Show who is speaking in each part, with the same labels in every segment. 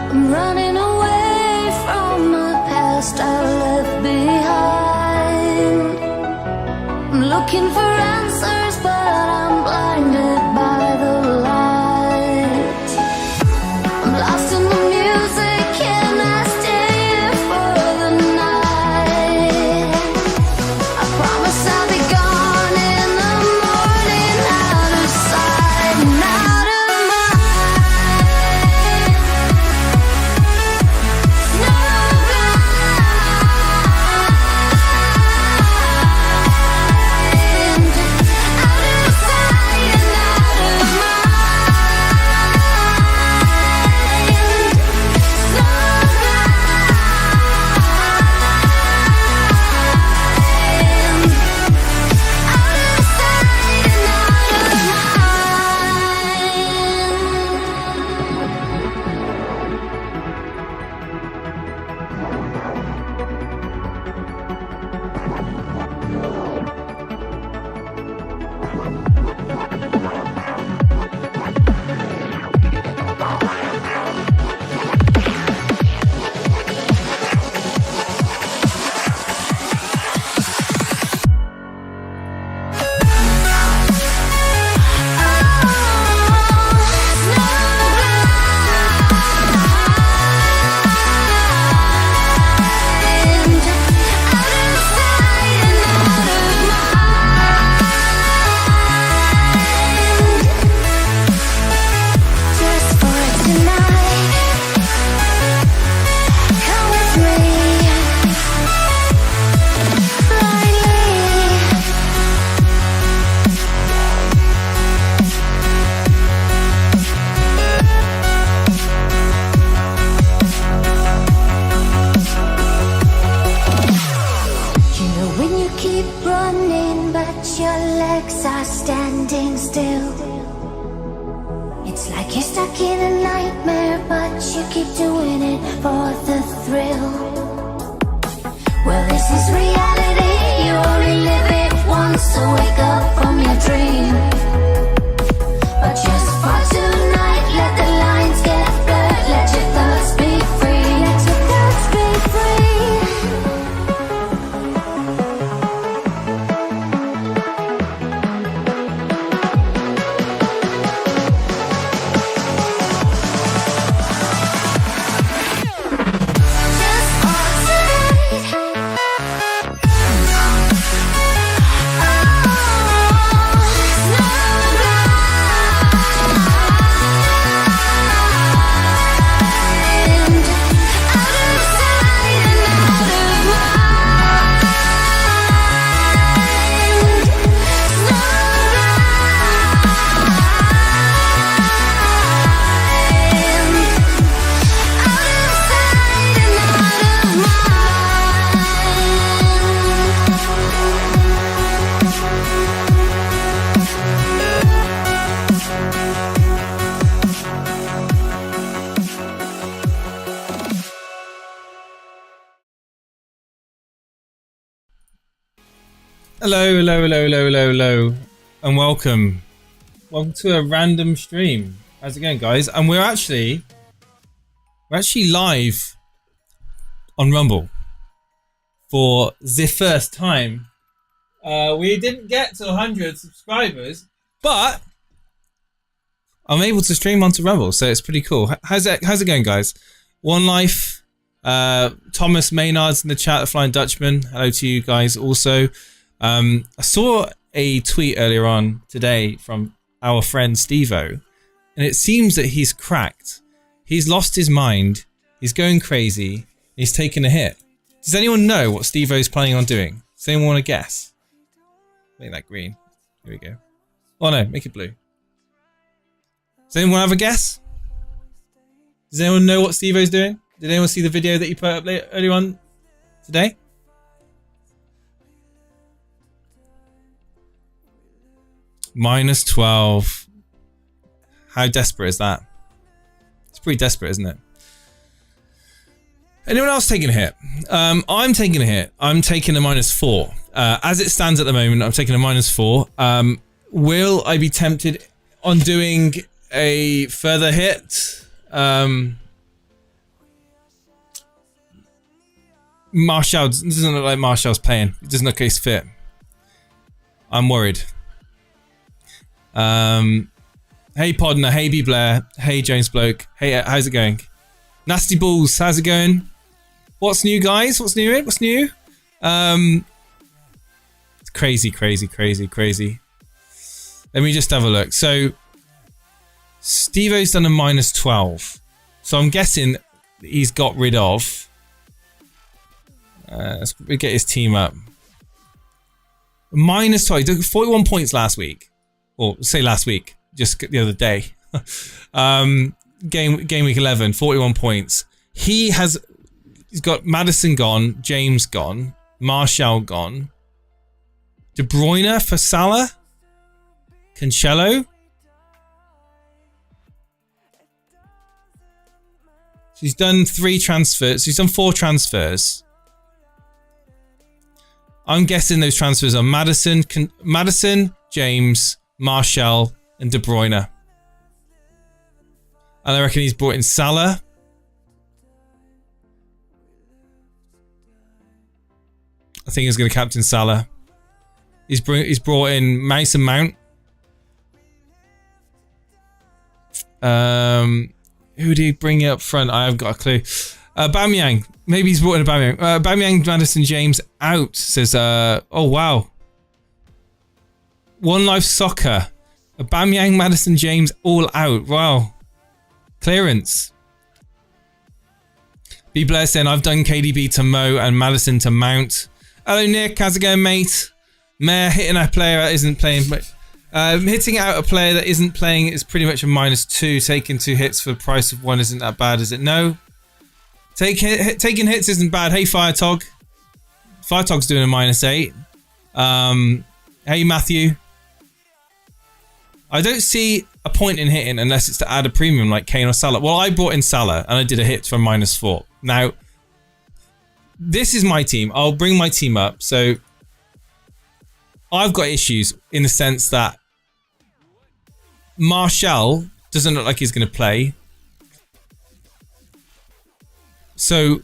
Speaker 1: I'm running away from the past I left behind. I'm looking for answers, but I'm blinded by the light. I'm lost in the music, and I stay here for the night. I promise I'll be gone in the morning, out of sight and out of mind. No blind, out of sight and out of mind. No blind, out of sight and out of when you keep running, but your legs are standing still. It's like you're stuck in a nightmare, but you keep doing it for the thrill. Well, this is reality, you only live it once, so wake up from your dream. But just for tonight, let the lines get blurred, let your thoughts be free, let your thoughts be free. Just for tonight.
Speaker 2: Hello, and welcome to a random stream. How's it going, guys? And we're actually live on Rumble for the first time. We didn't get to 100 subscribers, but I'm able to stream onto Rumble, so it's pretty cool. How's it going, guys? One Life, Thomas Maynard's in the chat, the Flying Dutchman. Hello to you guys also. I saw a tweet earlier on today from our friend Stevo, and it seems that he's cracked. He's lost his mind. He's going crazy. He's taken a hit. Does anyone know what Stevo's planning on doing? Does anyone want to guess? Make that green. Here we go. Oh no, make it blue. Does anyone have a guess? Does anyone know what Stevo's doing? Did anyone see the video that he put up earlier on today? -12. How desperate is that? It's pretty desperate, isn't it? Anyone else taking a hit? I'm taking a hit. I'm taking a -4. As it stands at the moment, I'm taking a -4. Will I be tempted on doing a further hit? Martial doesn't look like Martial's playing. It doesn't look like he's fit. I'm worried. Hey Podner, hey B Blair, hey James Bloke, hey, how's it going? Nasty Balls, how's it going? What's new, guys? What's new? What's new? It's crazy. Let me just have a look. So, Stevo's done a -12. So I'm guessing he's got rid of. Let's get his team up. -12. He took 41 points last week. Or say last week. Just the other day. Game week 11, 41 points. He's got Maddison gone, James gone, Martial gone, De Bruyne for Salah, Cancelo. She's done 3 transfers. She's done 4 transfers. I'm guessing those transfers are Maddison, James, Martial, and De Bruyne. And I reckon he's brought in Salah. I think he's going to captain Salah. He's brought in Mason Mount. Who did he bring up front? I haven't got a clue. Bamyang. Maybe he's brought in a Bamyang. Bamyang, Madison, James out. Says, oh wow. One Life Soccer. Bamyang, Madison, James all out. Wow. Clearance. B Blair saying, I've done KDB to Mo and Madison to Mount. Hello Nick, how's it going, mate? Mayor hitting a player that isn't playing. Hitting out a player that isn't playing is pretty much a -2. Taking 2 hits for the price of 1 isn't that bad, is it? No. Taking hits isn't bad. Hey Firetog. Firetog's doing a -8. Hey Matthew. I don't see a point in hitting unless it's to add a premium like Kane or Salah. Well, I brought in Salah and I did a hit for -4. Now, this is my team. I'll bring my team up. So, I've got issues in the sense that Martial doesn't look like he's going to play. So,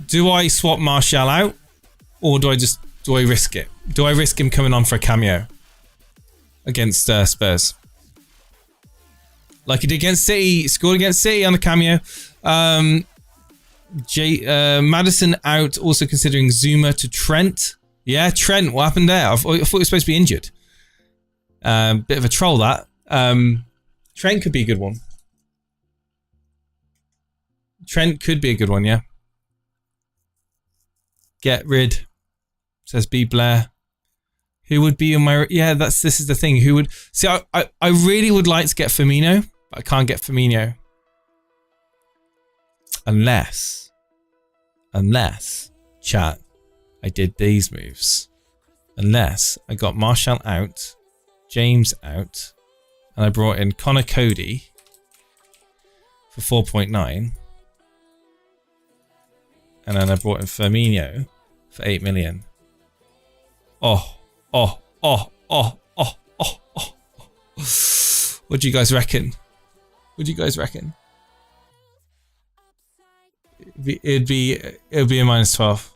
Speaker 2: do I swap Martial out? Or do I risk it? Do I risk him coming on for a cameo against Spurs? Like he did against City, scored against City on the cameo. Maddison out, also considering Zuma to Trent. Yeah, Trent, what happened there? I thought he was supposed to be injured. Bit of a troll that. Trent could be a good one. Trent could be a good one, yeah. Get rid, says B Blair. Who would be in my... Yeah, this is the thing. Who would... See, I really would like to get Firmino, but I can't get Firmino. Unless, chat, I did these moves. Unless I got Martial out, James out, and I brought in Connor Cody for 4.9. And then I brought in Firmino for 8 million. Oh. What do you guys reckon? It'd be a -12.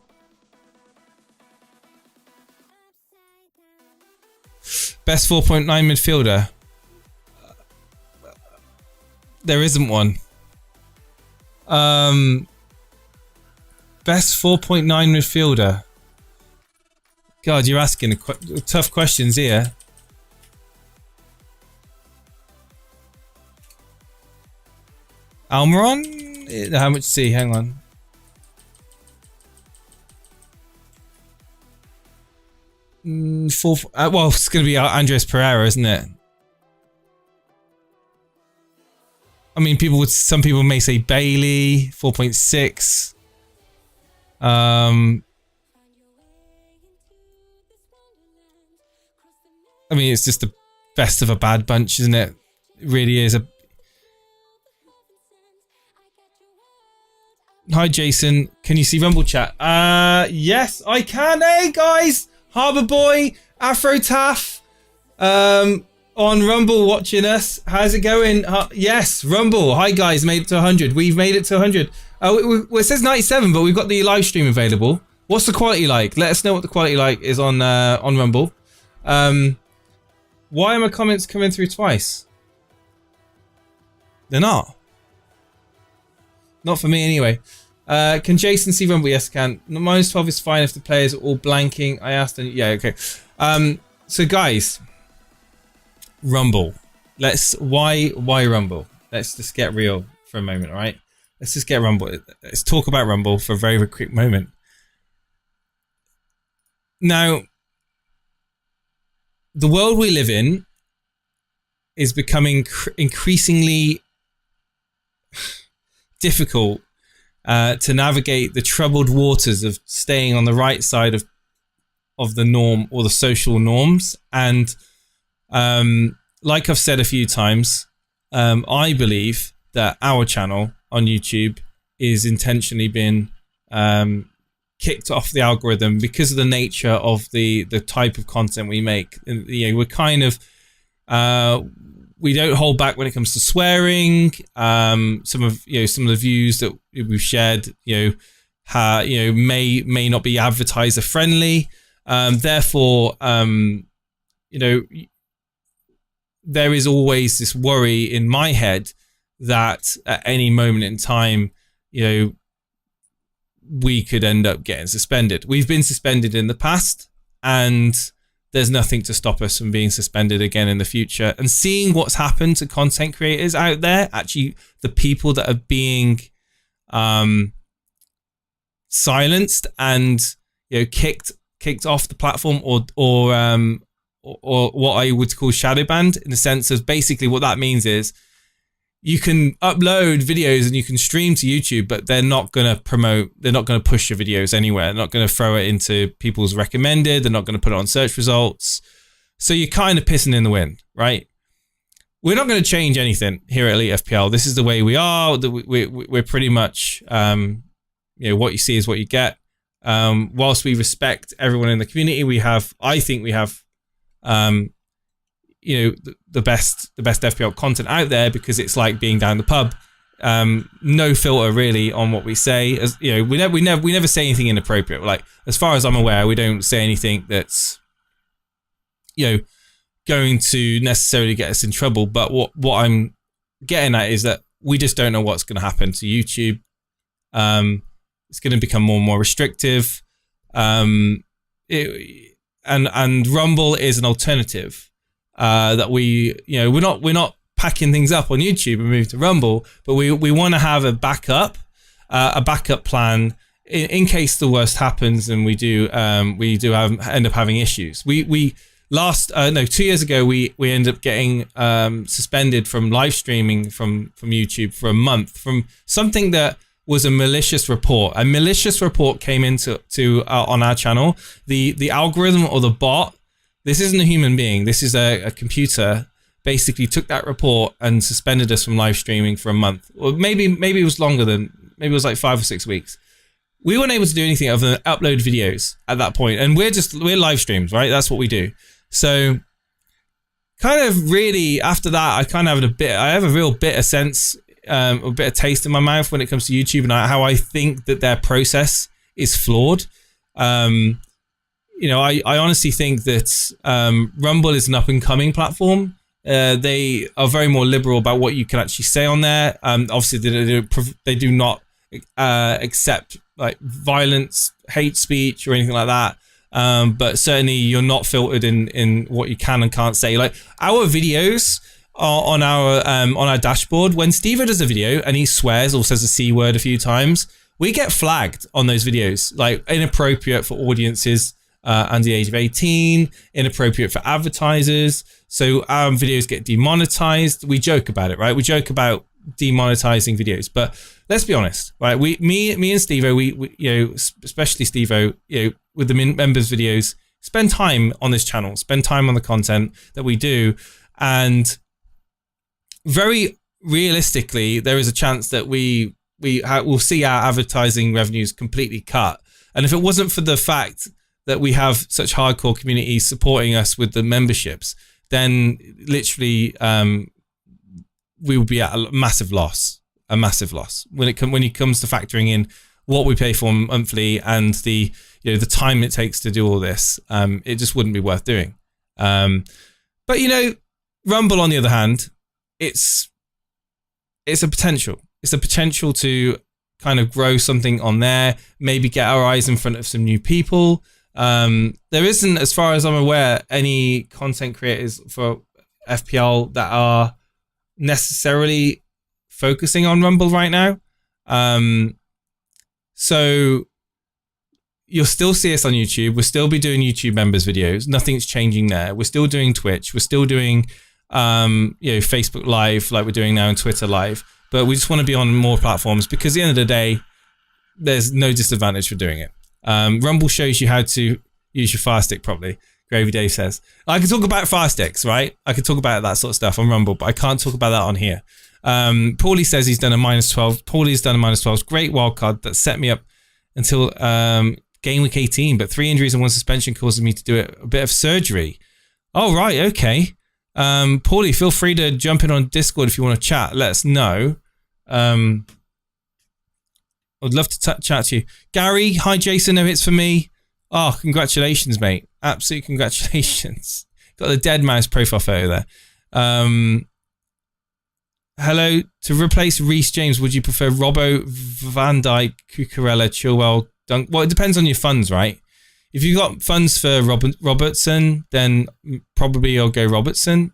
Speaker 2: Best 4.9 midfielder. There isn't one. Best 4.9 midfielder. God, you're asking tough questions here. Almiron? How much C? Hang on. Well, it's going to be Andres Pereira, isn't it? I mean, some people may say Bailey, 4.6. I mean, it's just the best of a bad bunch, isn't it? It really is. Hi, Jason. Can you see Rumble chat? Yes, I can. Hey, guys. Harbour Boy, Afro Taff. on Rumble watching us. How's it going? Yes, Rumble. Hi guys, made it to 100. We've made it to 100. Well, it says 97, but we've got the live stream available. What's the quality like? Let us know what the quality like is on Rumble. Why are my comments coming through twice? They're not. Not for me anyway. Can Jason see Rumble? Yes, I can. -12 is fine if the players are all blanking. I asked and yeah, okay. So guys, Rumble. Why Rumble? Let's just get real for a moment, all right? Let's just get Rumble. Let's talk about Rumble for a very, very quick moment. Now, the world we live in is becoming increasingly difficult to navigate the troubled waters of staying on the right side of the norm or the social norms. And like I've said a few times, I believe that our channel on YouTube is intentionally been kicked off the algorithm because of the nature of the type of content we make. And, you know, we're kind of we don't hold back when it comes to swearing. Some of the views that we've shared, may not be advertiser friendly. Therefore, there is always this worry in my head that at any moment in time, we could end up getting suspended. We've been suspended in the past, and there's nothing to stop us from being suspended again in the future. And seeing what's happened to content creators out there, actually the people that are being silenced and kicked off the platform or what I would call shadow banned, in the sense of basically what that means is you can upload videos and you can stream to YouTube, but they're not going to push your videos anywhere. They're not going to throw it into people's recommended. They're not going to put it on search results. So you're kind of pissing in the wind, right? We're not going to change anything here at Elite FPL. This is the way we are. We're pretty much, what you see is what you get. Whilst we respect everyone in the community, I think we have, the best FPL content out there, because it's like being down the pub. No filter really on what we say. As we never say anything inappropriate. Like, as far as I'm aware, we don't say anything that's going to necessarily get us in trouble. But what I'm getting at is that we just don't know what's going to happen to YouTube. It's going to become more and more restrictive. And Rumble is an alternative. That we're not packing things up on YouTube and move to Rumble, but we want to have a backup plan in case the worst happens and we do end up having issues. 2 years ago we ended up getting suspended from live streaming from YouTube for a month from something that was a malicious report. A malicious report came into on our channel. The algorithm or the bot. This isn't a human being. This is a computer. Basically took that report and suspended us from live streaming for a month. Or maybe it was longer than, maybe it was like 5 or 6 weeks. We weren't able to do anything other than upload videos at that point. And we're live streams, right? That's what we do. So kind of really after that, I kind of have a real bitter sense, a bit of taste in my mouth when it comes to YouTube and how I think that their process is flawed. I honestly think that Rumble is an up-and-coming platform. They are very more liberal about what you can actually say on there. Obviously, they do not accept like violence, hate speech, or anything like that. But certainly, you're not filtered in what you can and can't say. Like our videos are on our dashboard. When Stevo does a video and he swears or says a C word a few times, we get flagged on those videos, like inappropriate for audiences under the age of 18, inappropriate for advertisers. So our videos get demonetized. We joke about it, right? We joke about demonetizing videos, but let's be honest, right? Me and Stevo, we especially Stevo, with the members videos, spend time on this channel, spend time on the content that we do. And very realistically, there is a chance that we'll see our advertising revenues completely cut. And if it wasn't for the fact that we have such hardcore communities supporting us with the memberships, then literally we will be at a massive loss. When it comes to factoring in what we pay for monthly and the time it takes to do all this. It just wouldn't be worth doing. But Rumble, on the other hand, it's a potential. It's a potential to kind of grow something on there, maybe get our eyes in front of some new people. There isn't, as far as I'm aware, any content creators for FPL that are necessarily focusing on Rumble right now. So you'll still see us on YouTube. We'll still be doing YouTube members videos. Nothing's changing there. We're still doing Twitch. We're still doing Facebook Live like we're doing now and Twitter Live. But we just want to be on more platforms because at the end of the day, there's no disadvantage for doing it. Rumble shows you how to use your Fire Stick properly. Gravy Dave says. I can talk about Fire Sticks, right? I can talk about that sort of stuff on Rumble, but I can't talk about that on here. Paulie says he's done a -12. Paulie's done a -12. Great wildcard that set me up until game week 18, but 3 injuries and 1 suspension causes me to do a bit of surgery. Oh, right, okay. Paulie, feel free to jump in on Discord if you want to chat. Let us know. I'd love to chat to you. Gary, hi Jason, no hits for me. Oh, congratulations, mate. Absolute congratulations. Got the dead mouse profile photo there. Hello. To replace Reece James, would you prefer Robbo, Van Dijk, Cucurella, Chilwell, Dunk? Well, it depends on your funds, right? If you've got funds for Robertson, then probably I'll go Robertson.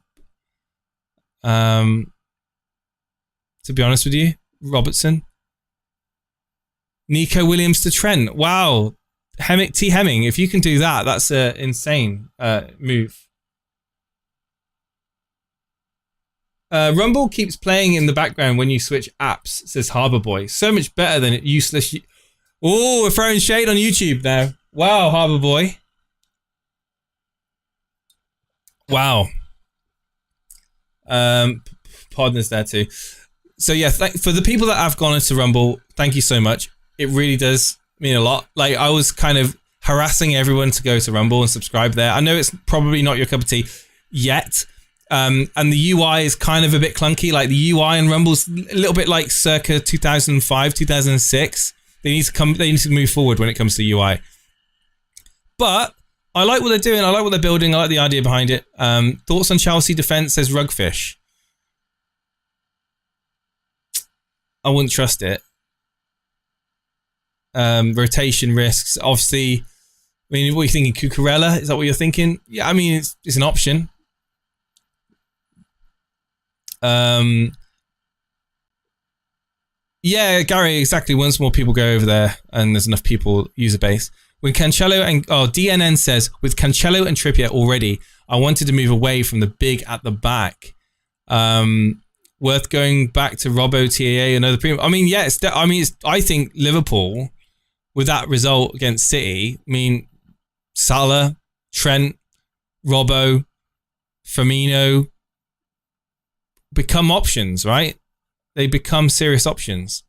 Speaker 2: To be honest with you, Robertson. Nico Williams to Trent. Wow. Hemming, if you can do that, that's an insane move. Rumble keeps playing in the background when you switch apps, says Harbour Boy. So much better than it useless. Oh, we're throwing shade on YouTube now. Wow, Harbour Boy. Wow. Partners there too. So yeah, for the people that have gone into Rumble, thank you so much. It really does mean a lot. Like, I was kind of harassing everyone to go to Rumble and subscribe there. I know it's probably not your cup of tea yet. And the UI is kind of a bit clunky. Like, the UI in Rumble's a little bit like circa 2005, 2006. They need to move forward when it comes to UI. But I like what they're doing. I like what they're building. I like the idea behind it. Thoughts on Chelsea defense, says Rugfish. I wouldn't trust it. Rotation risks, obviously. I mean, what are you thinking? Cucurella? Is that what you're thinking? Yeah, I mean, it's an option. Yeah, Gary, exactly. Once more people go over there and there's enough people, user base. With Cancelo and DNN says, with Cancelo and Trippier already, I wanted to move away from the big at the back. Worth going back to Robbo, TAA, another premium. I mean, yeah, I think Liverpool, with that result against City, I mean, Salah, Trent, Robbo, Firmino become options, right? They become serious options.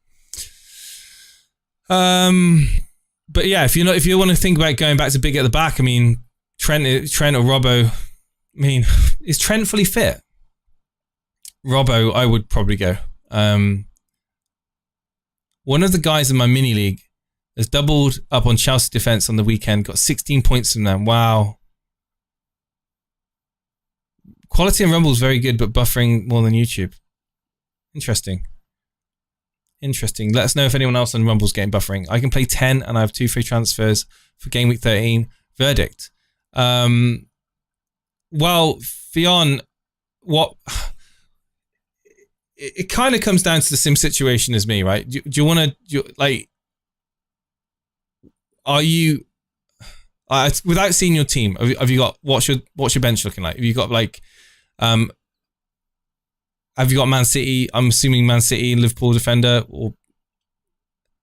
Speaker 2: But yeah, if you want to think about going back to big at the back, I mean, Trent or Robbo. I mean, is Trent fully fit? Robbo, I would probably go. One of the guys in my mini league has doubled up on Chelsea defense on the weekend, got 16 points from them. Wow. Quality on Rumble is very good, but buffering more than YouTube. Interesting. Let us know if anyone else on Rumble's getting buffering. I can play 10 and I have 2 free transfers for game week 13. Verdict. Well, Fionn, what... It kind of comes down to the same situation as me, right? Do you want to, like... Are you... without seeing your team, have you got... What's your bench looking like? Have you got, like... Have you got Man City? I'm assuming Man City, Liverpool defender, or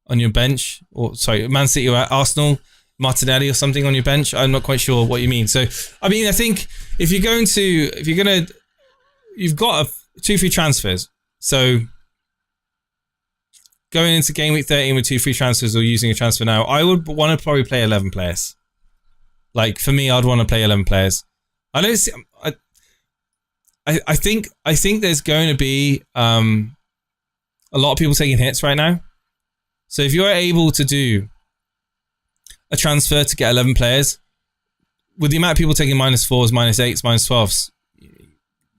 Speaker 2: on your bench, or sorry, Man City or Arsenal, Martinelli or something on your bench. I'm not quite sure what you mean. So, I mean, I think you've got 2 free transfers. So, going into game week 13 with 2 free transfers or using a transfer now, I would want to probably play 11 players. Like, for me, I'd want to play 11 players. I don't see. I think there's going to be a lot of people taking hits right now. So if you're able to do a transfer to get 11 players, with the amount of people taking -4s, -8s, -12s,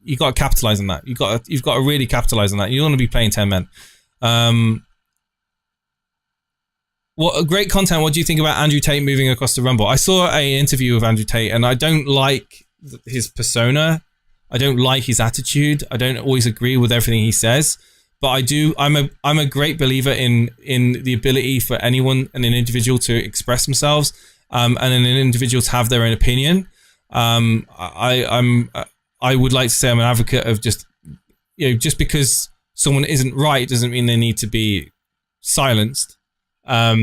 Speaker 2: you got to capitalize on that. You've got to really capitalize on that. You don't want to be playing 10 men. What a great content. What do you think about Andrew Tate moving across the Rumble? I saw an interview with Andrew Tate, and I don't like his persona. I don't like his attitude. I don't always agree with everything he says, but I do. I'm a great believer in the ability for anyone and an individual to express themselves, and an individual to have their own opinion. I would like to say I'm an advocate of just because someone isn't right doesn't mean they need to be silenced. I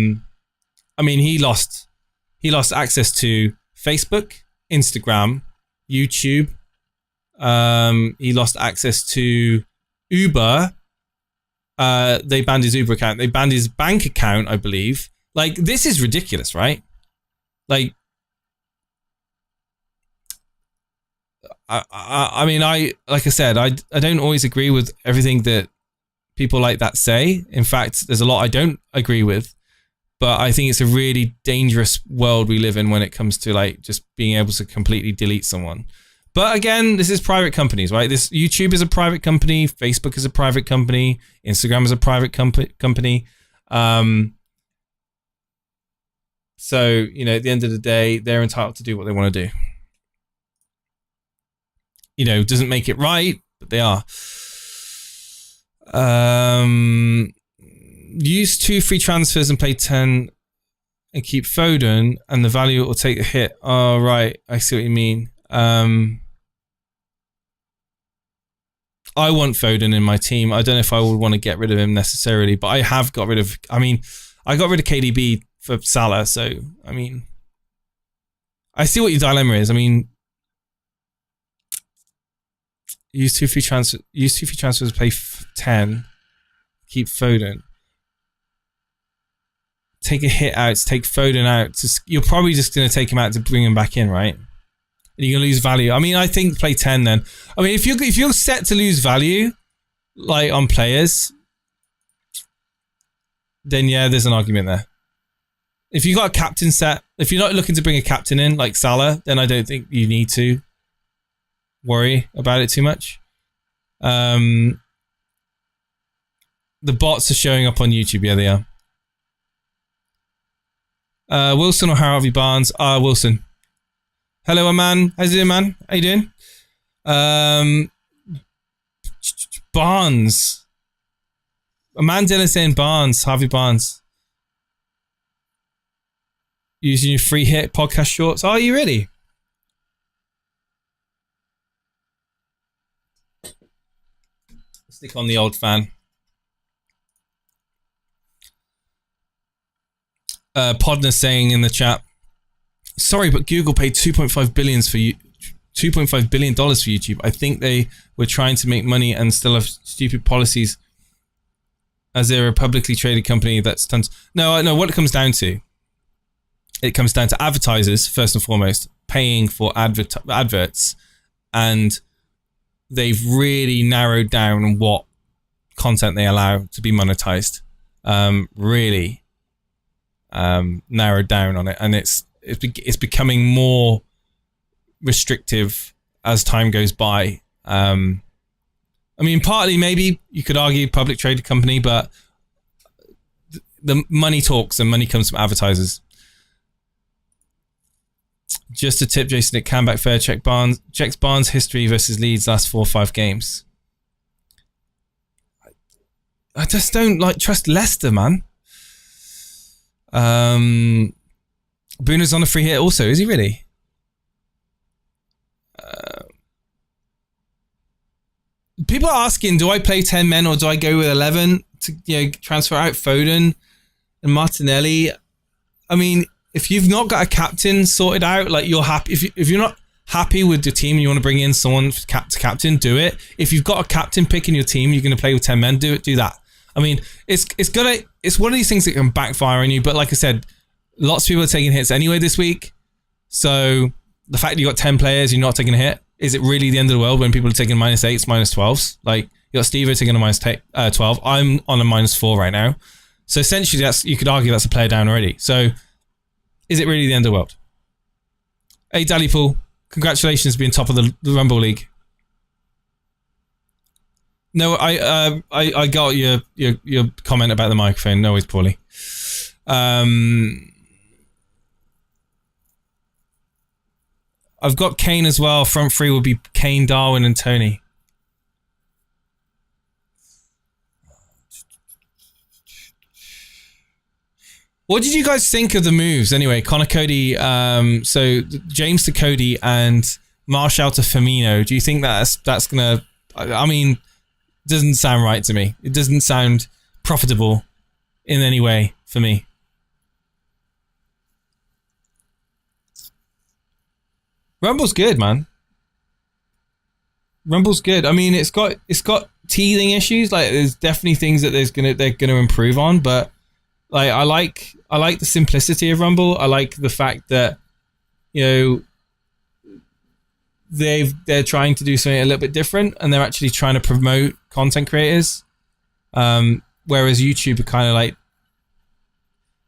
Speaker 2: mean, he lost access to Facebook, Instagram, YouTube. He lost access to Uber. They banned his Uber account. They banned his bank account, I believe. Like, this is ridiculous, right? Like, I mean, like I said, I don't always agree with everything that people like that say. In fact, there's a lot I don't agree with, but I think it's a really dangerous world we live in when it comes to like just being able to completely delete someone. But again, this is private companies, right? This YouTube is a private company, Facebook is a private company, Instagram is a private company. So, you know, at the end of the day, they're entitled to do what they want to do. You know, doesn't make it right, but they are. Use 2 free transfers and play 10 and keep Foden, and the value will take a hit. Oh, right. I see what you mean. I want Foden in my team. I don't know if I would want to get rid of him necessarily, but I have got rid of... I mean, I got rid of KDB for Salah, so, I mean... I see what your dilemma is. I mean... Use 2 free transfers to play 10. Keep Foden. Take a hit out. Take Foden out. You're probably just going to take him out to bring him back in, right? And you're going to lose value. I mean, I think play 10 then. I mean, if you're set to lose value, like on players, then yeah, there's an argument there. If you got a captain set, if you're not looking to bring a captain in like Salah, then I don't think you need to worry about it too much. The bots are showing up on YouTube. Yeah, they are. Wilson or Harvey Barnes? Wilson. Hello, man. How's it doing, man? How you doing? Barnes. Mandela saying Barnes. Harvey Barnes. Using your free hit podcast shorts. Are you really? Stick on the old fan. Podner saying in the chat, sorry, but Google paid $2.5 billion for YouTube. I think they were trying to make money and still have stupid policies, as they're a publicly traded company that's tons. No, what it comes down to, it comes down to advertisers first and foremost paying for adverts, and they've really narrowed down what content they allow to be monetized. Really narrowed down on it, and it's becoming more restrictive as time goes by. I mean, partly maybe you could argue public traded company, but the money talks and money comes from advertisers. Just a tip, Jason, at Comeback Fair, checks Barnes' history versus Leeds last 4 or 5 games. I just don't trust Leicester, man. Bruno's on a free hit also, is he really? People are asking, do I play 10 men or do I go with 11 to transfer out Foden and Martinelli? I mean, if you've not got a captain sorted out, like you're happy, if you're not happy with the team and you want to bring in someone to captain, do it. If you've got a captain pick in your team, you're going to play with 10 men, do that. I mean, it's one of these things that can backfire on you, but like I said, lots of people are taking hits anyway this week. So the fact that you got 10 players, you're not taking a hit, Is it really the end of the world when people are taking -8s, -12s? Like, you got Stevo taking a -12. I'm on a -4 right now. So essentially, you could argue that's a player down already. So, is it really the end of the world? Hey, Dalipool, congratulations being top of the Rumble League. No, I got your comment about the microphone. No, it's poorly. I've got Kane as well. Front three will be Kane, Darwin, and Tony. What did you guys think of the moves anyway? Connor Cody, so James to Cody and Martial to Firmino. Do you think that's gonna? I mean, it doesn't sound right to me. It doesn't sound profitable in any way for me. Rumble's good, man. Rumble's good. I mean, it's got teething issues. Like, there's definitely things that they're gonna improve on, but like I like the simplicity of Rumble. I like the fact that, you know, they're trying to do something a little bit different, and they're actually trying to promote content creators. Whereas YouTube are kind of like,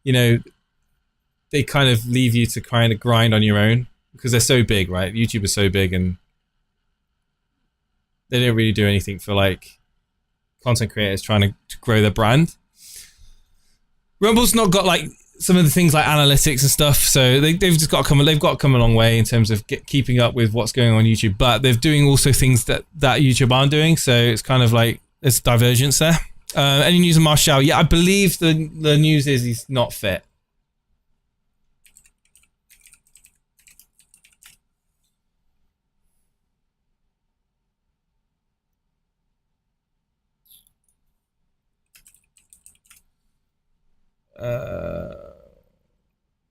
Speaker 2: you know, they kind of leave you to kind of grind on your own. Because they're so big, right? YouTube is so big, and they don't really do anything for like content creators trying to grow their brand. Rumble's not got like some of the things like analytics and stuff, so they've just got to come. They've got to come a long way in terms of keeping up with what's going on YouTube. But they're doing also things that YouTube aren't doing, so it's kind of like there's divergence there. Any news on Martial? Yeah, I believe the news is he's not fit.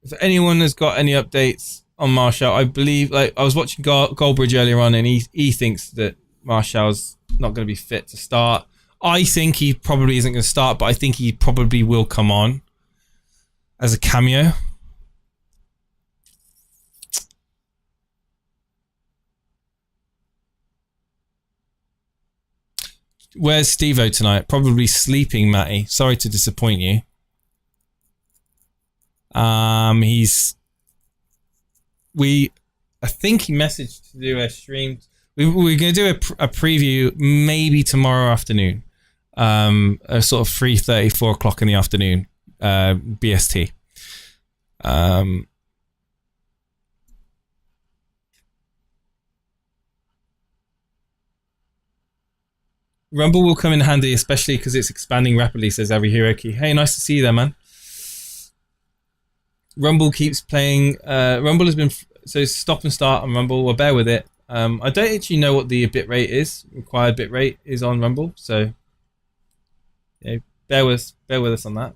Speaker 2: If anyone has got any updates on Martial, I believe, like, I was watching Goldbridge earlier on, and he thinks that Martial's not going to be fit to start. I think he probably isn't going to start, but I think he probably will come on as a cameo. Where's Stevo tonight? Probably sleeping, Matty. Sorry to disappoint you. I think he messaged to do a stream. We're going to do a preview maybe tomorrow afternoon. A sort of 3:30, 4 o'clock in the afternoon, BST. Rumble will come in handy, especially because it's expanding rapidly, says Every Hiroki. Hey, nice to see you there, man. Rumble keeps playing. Rumble has been... So stop and start on Rumble. Well, bear with it. I don't actually know what the bitrate is. Required bitrate is on Rumble. So, yeah, bear with us on that.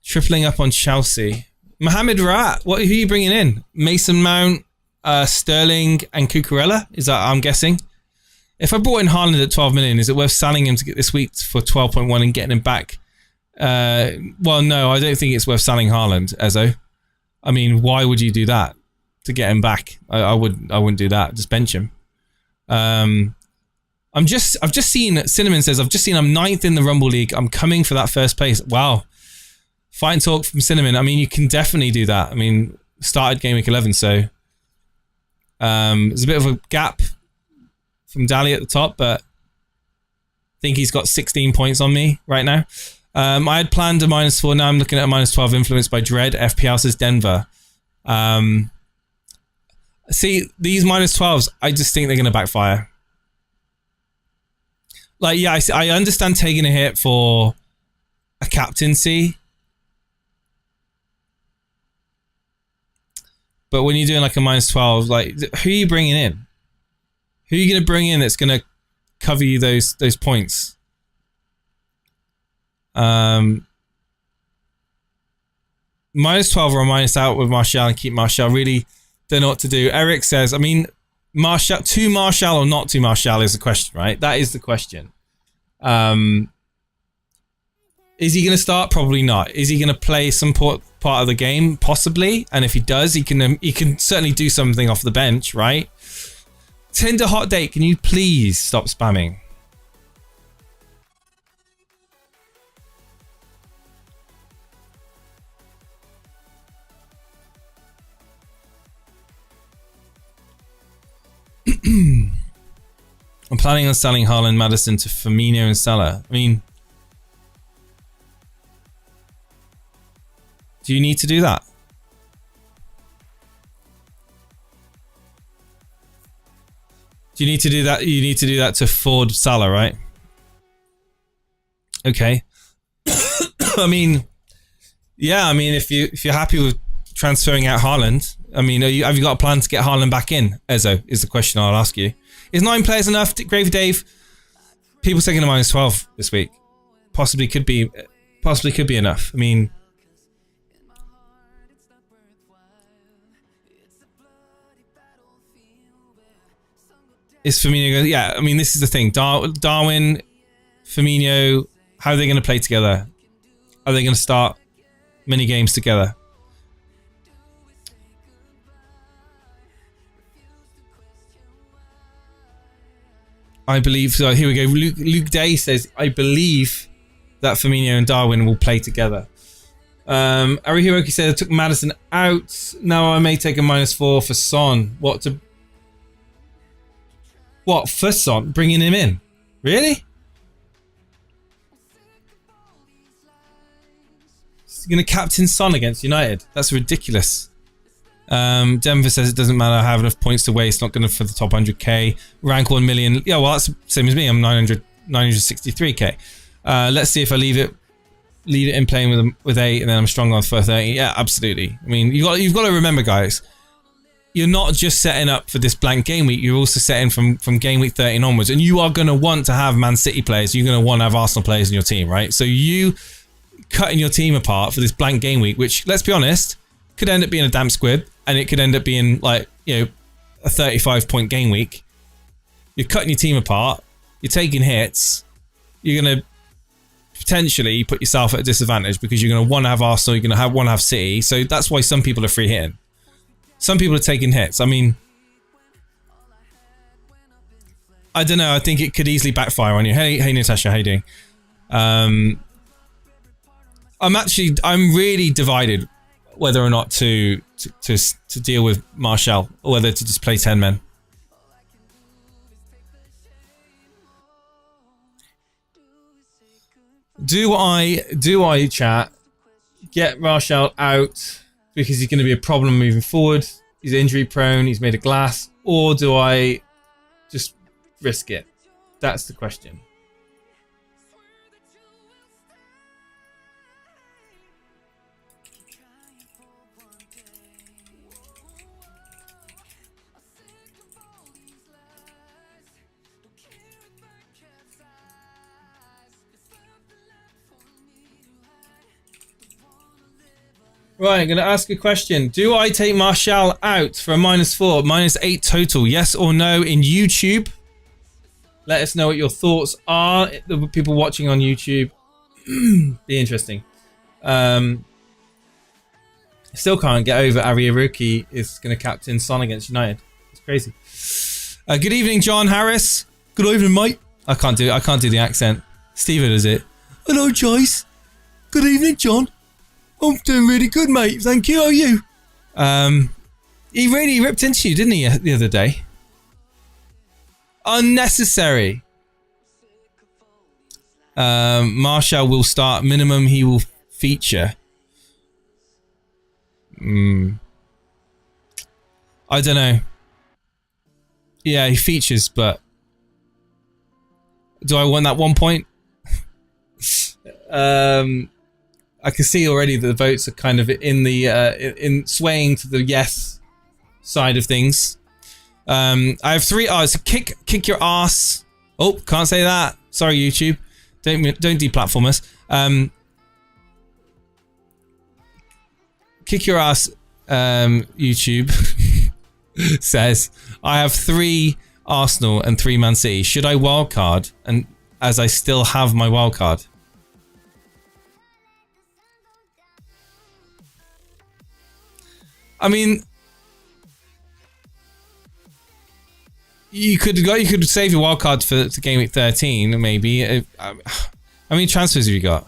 Speaker 2: Tripling up on Chelsea. Mohamed Rat. Who are you bringing in? Mason Mount, Sterling, and Cucurella? Is that, I'm guessing? If I brought in Haaland at 12 million, is it worth selling him to get this week for 12.1 and getting him back? Well, no, I don't think it's worth selling Haaland, Ezzo. I mean, why would you do that to get him back? I wouldn't do that. Just bench him. I've just seen, Cinnamon says, I've just seen I'm 9th in the Rumble League. I'm coming for that first place. Wow. Fight and talk from Cinnamon. I mean, you can definitely do that. I mean, started Gameweek 11, so there's a bit of a gap from Dali at the top, but I think he's got 16 points on me right now. I had planned a -4. Now I'm looking at a -12 influenced by Dread. FPL says Denver. See, these -12s, I just think they're going to backfire. Like, yeah, I understand taking a hit for a captaincy, but when you're doing like a -12, like, who are you bringing in? Who are you going to bring in that's going to cover you those points? -12 or a -out with Martial and keep Martial. Really don't know what to do. Eric says, I mean, Martial to Martial or not to Martial is the question, right? That is the question. Is he going to start? Probably not. Is he going to play some part of the game, possibly. And if he does, he can certainly do something off the bench, right? Tinder hot date, can you please stop spamming? I'm planning on selling Haaland, Maddison to Firmino and Salah. I mean, do you need to do that? Do you need to do that? You need to do that to Ford Salah, right? Okay. I mean, yeah. I mean, if you're happy with transferring out Haaland, I mean, have you got a plan to get Haaland back in? Ezo is the question I'll ask you. Is 9 players enough? Grave Dave. People taking a -12 this week. Possibly could be enough. I mean, is Firmino? Yeah. I mean, this is the thing. Darwin, Firmino. How are they going to play together? Are they going to start many games together? I believe so. Here we go. Luke Day says, I believe that Firmino and Darwin will play together. Ari Hiroki said, I took Maddison out. Now I may take a -4 for Son. What for Son? Bringing him in? Really? He's going to captain Son against United. That's ridiculous. Denver says it doesn't matter. I have enough points to waste. Not going to for the top 100k. Rank 1 million. Yeah, well, that's the same as me. I'm 963k. Let's see if I leave it in playing with 8 and then I'm strong on for 30. Yeah, absolutely. I mean, you've got to remember, guys, you're not just setting up for this blank game week. You're also setting from game week 13 onwards, and you are going to want to have Man City players. You're going to want to have Arsenal players in your team, right? So you cutting your team apart for this blank game week, which, let's be honest, could end up being a damp squib. And it could end up being like, you know, a 35-point game week. You're cutting your team apart. You're taking hits. You're going to potentially put yourself at a disadvantage because you're going to want to have Arsenal. You're going to want to have City. So that's why some people are free hitting. Some people are taking hits. I mean, I don't know. I think it could easily backfire on you. Hey, Natasha, how you doing? I'm really divided whether or not to deal with Martial or whether to just play 10 men. Do I chat get Martial out because he's going to be a problem moving forward? He's injury prone, he's made of glass, or do I just risk it? That's the question. Right, I'm going to ask a question. Do I take Martial out for a -4, -8 total? Yes or no in YouTube? Let us know what your thoughts are. The people watching on YouTube. Be interesting. Still can't get over Ariaruki is going to captain Son against United. It's crazy. Good evening, John Harris. Good evening, mate. I can't do the accent. Stevo does it. Hello, Joyce. Good evening, John. I'm doing really good, mate. Thank you. How are you? He really ripped into you, didn't he, the other day? Unnecessary. Martial will start. Minimum, he will feature. I don't know. Yeah, he features, but do I want that 1 point? I can see already that the votes are kind of in the in swaying to the yes side of things. I have 3 R's. Kick your ass. Oh, can't say that. Sorry, YouTube. Don't deplatform us. Kick your ass, YouTube says, I have 3 Arsenal and 3 Man City. Should I wildcard? And as I still have my wildcard. I mean, you could save your wild card for to Game Week 13, maybe. How many transfers have you got?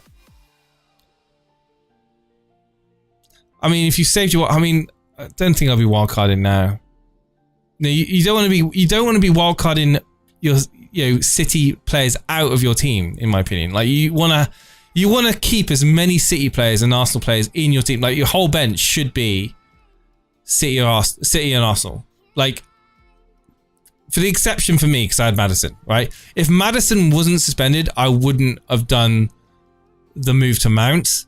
Speaker 2: I mean, if you saved your, I mean, I don't think I'll be wildcarding now. No, you don't want to be. You don't want to be wildcarding your City players out of your team. In my opinion, like you want to keep as many City players and Arsenal players in your team. Like your whole bench should be City and Arsenal. Like, for the exception for me, because I had Maddison. Right? If Maddison wasn't suspended, I wouldn't have done the move to Mount.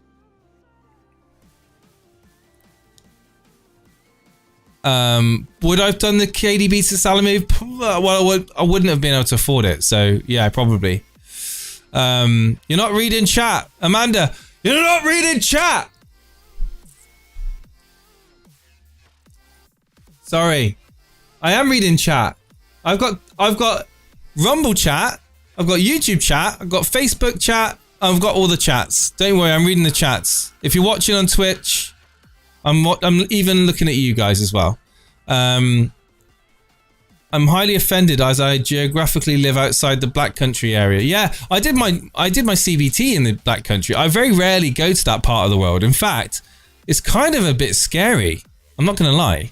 Speaker 2: Would I have done the KDB to Salah move? Well, I wouldn't have been able to afford it. So yeah, probably. You're not reading chat, Amanda. You're not reading chat. Sorry, I am reading chat. I've got Rumble chat. I've got YouTube chat. I've got Facebook chat. I've got all the chats. Don't worry, I'm reading the chats. If you're watching on Twitch, I'm even looking at you guys as well. I'm highly offended as I geographically live outside the Black Country area. Yeah, I did my CBT in the Black Country. I very rarely go to that part of the world. In fact, it's kind of a bit scary. I'm not going to lie.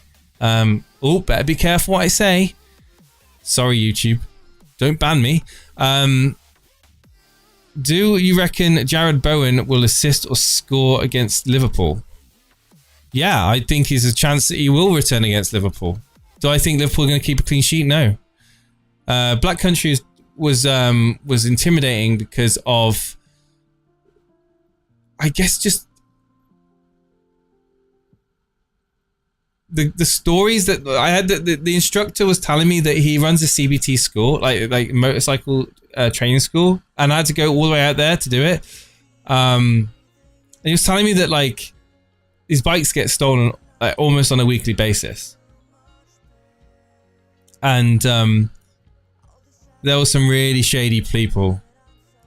Speaker 2: Oh, better be careful what I say. Sorry, YouTube. Don't ban me. Do you reckon Jared Bowen will assist or score against Liverpool? Yeah, I think there's a chance that he will return against Liverpool. Do I think Liverpool are going to keep a clean sheet? No. Black Country was intimidating because of, I guess, just the stories that I had. The instructor was telling me that he runs a CBT school, like motorcycle training school, and I had to go all the way out there to do it. And he was telling me that like his bikes get stolen like almost on a weekly basis. And there were some really shady people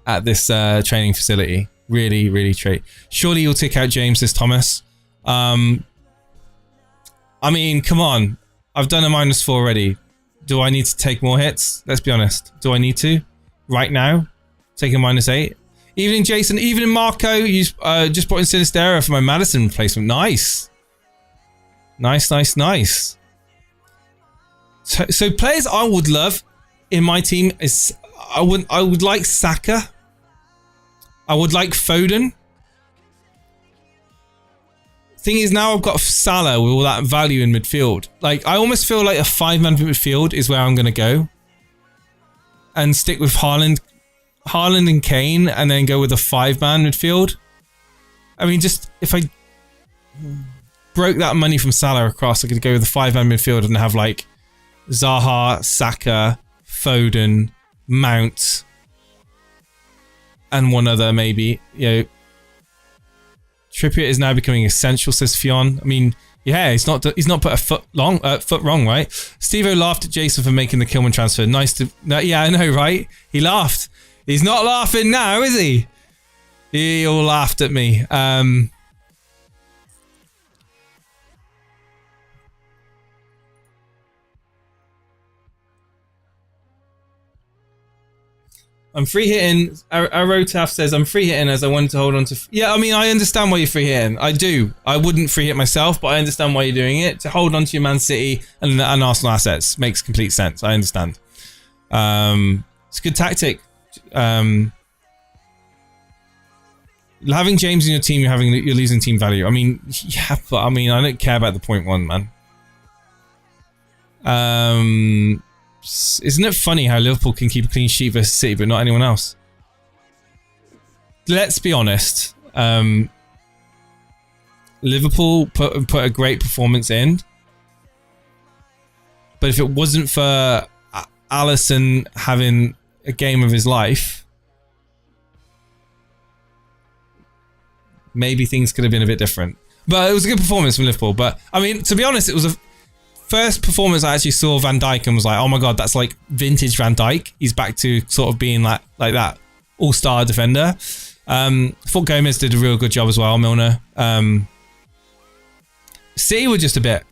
Speaker 2: at this training facility. Really, really shady. Surely you'll take out James, says Thomas. I mean, come on. I've done a -4 already. Do I need to take more hits? Let's be honest. Do I need to? Right now? Take a -8? Evening, Jason. Evening, Marco. You just brought in Sinistera for my Maddison replacement. Nice. Nice. So players I would love in my team is I would like Saka. I would like Foden. Thing is, now I've got Salah with all that value in midfield. Like, I almost feel like a 5-man midfield is where I'm going to go. And stick with Haaland and Kane, and then go with a 5-man midfield. I mean, just if I broke that money from Salah across, I could go with a 5-man midfield and have like Zaha, Saka, Foden, Mount, and one other maybe. You know, Trippier is now becoming essential, says Fionn. I mean, yeah, he's not put a foot wrong, right? Stevo laughed at Jason for making the Kilman transfer. Nice to, yeah, I know, right? He laughed. He's not laughing now, is he? He all laughed at me. I'm free hitting. Arotaf says, I'm free hitting as I wanted to hold on to... Yeah, I mean, I understand why you're free hitting. I do. I wouldn't free hit myself, but I understand why you're doing it. To hold on to your Man City and Arsenal assets makes complete sense. I understand. It's a good tactic. Having James in your team, you're losing team value. I mean, yeah, but I mean, I don't care about the 0.1, man. Isn't it funny how Liverpool can keep a clean sheet versus City, but not anyone else? Let's be honest. Liverpool put a great performance in, but if it wasn't for Alisson having a game of his life, maybe things could have been a bit different. But it was a good performance from Liverpool. But I mean, to be honest, it was a first performance I actually saw Van Dijk and was like, oh my god, that's like vintage Van Dijk. He's back to sort of being like that all-star defender. I thought Gomez did a real good job as well, Milner. City were just a bit...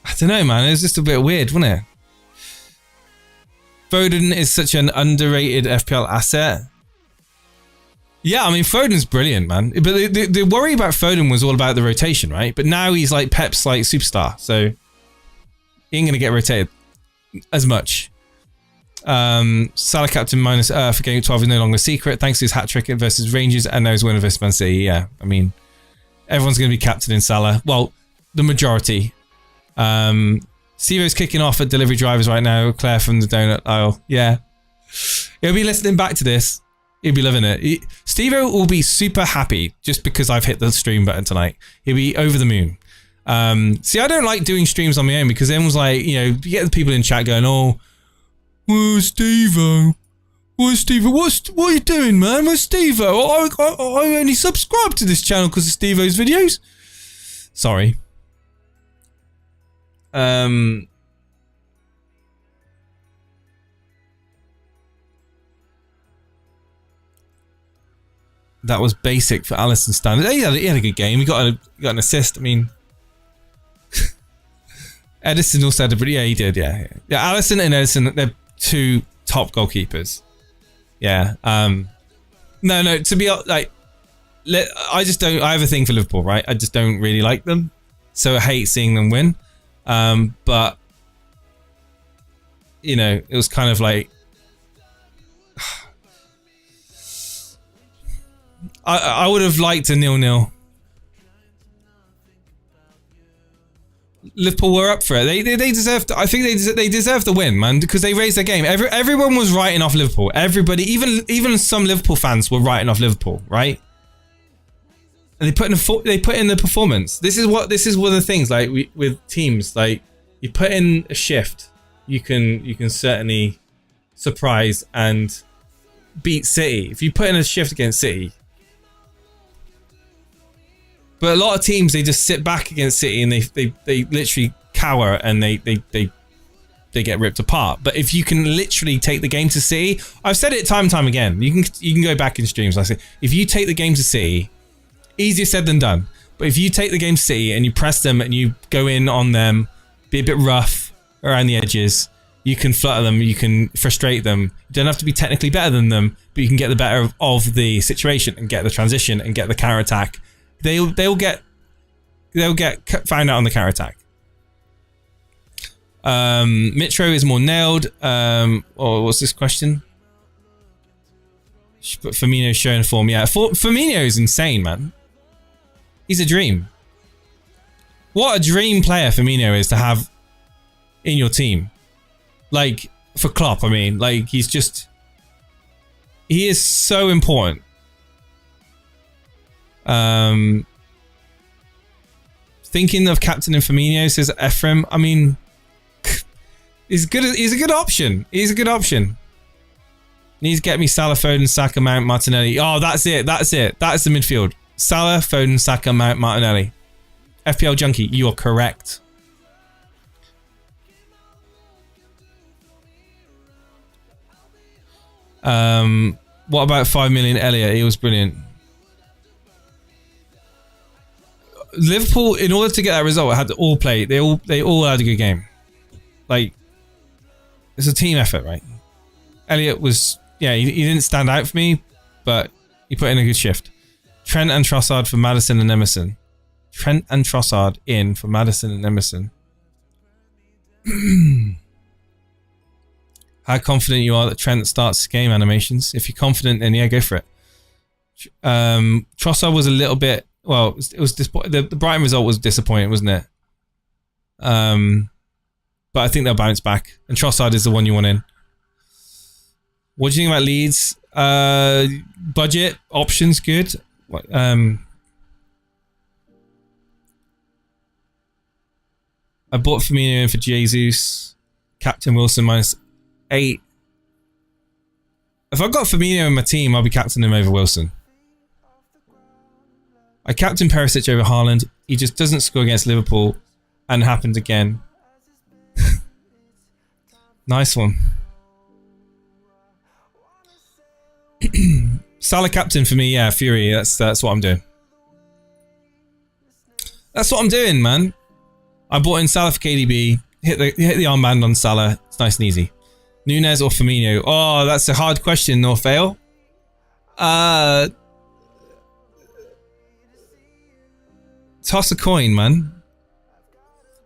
Speaker 2: I don't know, man. It was just a bit weird, wasn't it? Foden is such an underrated FPL asset. Yeah, I mean, Foden's brilliant, man. But the worry about Foden was all about the rotation, right? But now he's like Pep's like superstar, so he ain't gonna get rotated as much. Salah captain minus for game 12 is no longer a secret thanks to his hat trick versus Rangers and now his win versus Man City. Yeah, I mean, everyone's gonna be captain in Salah. Well, the majority. Stevo's kicking off at delivery drivers right now. Claire from the donut aisle. Yeah, he'll be listening back to this. He'll be loving it. Stevo will be super happy just because I've hit the stream button tonight. He'll be over the moon. See, I don't like doing streams on my own because everyone's like, you know, you get the people in chat going, oh, where's Stevo? Where's Stevo? What are you doing, man? Where's Stevo? I only subscribed to this channel because of Stevo's videos. Sorry. That was basic for Alisson standard. He had a good game. He got an assist. I mean, Edison also had a pretty... Yeah, he did. Yeah. Alisson and Edison, they're two top goalkeepers. Yeah. No. To be like, I just don't. I have a thing for Liverpool, right? I just don't really like them, so I hate seeing them win. But you know, it was kind of like. I would have liked a 0-0. Liverpool were up for it. They deserved. I think they deserved the win, man, because they raised their game. Everyone was writing off Liverpool. Everybody, even some Liverpool fans were writing off Liverpool, right? And they put in the performance. This is one of the things, like with teams, like you put in a shift, you can certainly surprise and beat City. If you put in a shift against City. But a lot of teams, they just sit back against City and they literally cower and they get ripped apart. But if you can literally take the game to City, I've said it time and time again. You can go back in streams. I say if you take the game to City, easier said than done. But if you take the game to City and you press them and you go in on them, be a bit rough around the edges, you can flutter them, you can frustrate them. You don't have to be technically better than them, but you can get the better of the situation and get the transition and get the counter attack. They'll get found out on the counter attack. Mitro is more nailed. Or what's this question? But Firmino's showing form. Yeah, Firmino is insane, man. He's a dream. What a dream player Firmino is to have in your team. Like for Klopp, I mean, like he is so important. Thinking of captain and Firmino, says Ephraim. I mean, he's a good option. He's a good option. Needs to get me Salah, Foden, Saka, Mount, Martinelli. Oh, that's it. That's the midfield. Salah, Foden, Saka, Mount, Martinelli. FPL Junkie, you are correct. What about 5 million Elliott? He was brilliant. Liverpool, in order to get that result, had to all play. They all had a good game. Like, it's a team effort, right? Elliott was, yeah, he didn't stand out for me, but he put in a good shift. Trent and Trossard for Maddison and Emerson. Trent and Trossard in for Maddison and Emerson. How confident you are that Trent starts game animations? If you're confident, then yeah, go for it. Trossard was a little bit, well, it was the Brighton result was disappointing, wasn't it? But I think they'll bounce back. And Trossard is the one you want in. What do you think about Leeds? Budget options good. I bought Firmino in for Jesus. Captain Wilson -8. If I've got Firmino in my team, I'll be captaining him over Wilson. I captain Perisic over Haaland. He just doesn't score against Liverpool, and happened again. Nice one. Salah captain for me, yeah, Fury. That's what I'm doing. That's what I'm doing, man. I bought in Salah for KDB. Hit the armband on Salah. It's nice and easy. Nunez or Firmino? Oh, that's a hard question, Norfail. Toss a coin, man.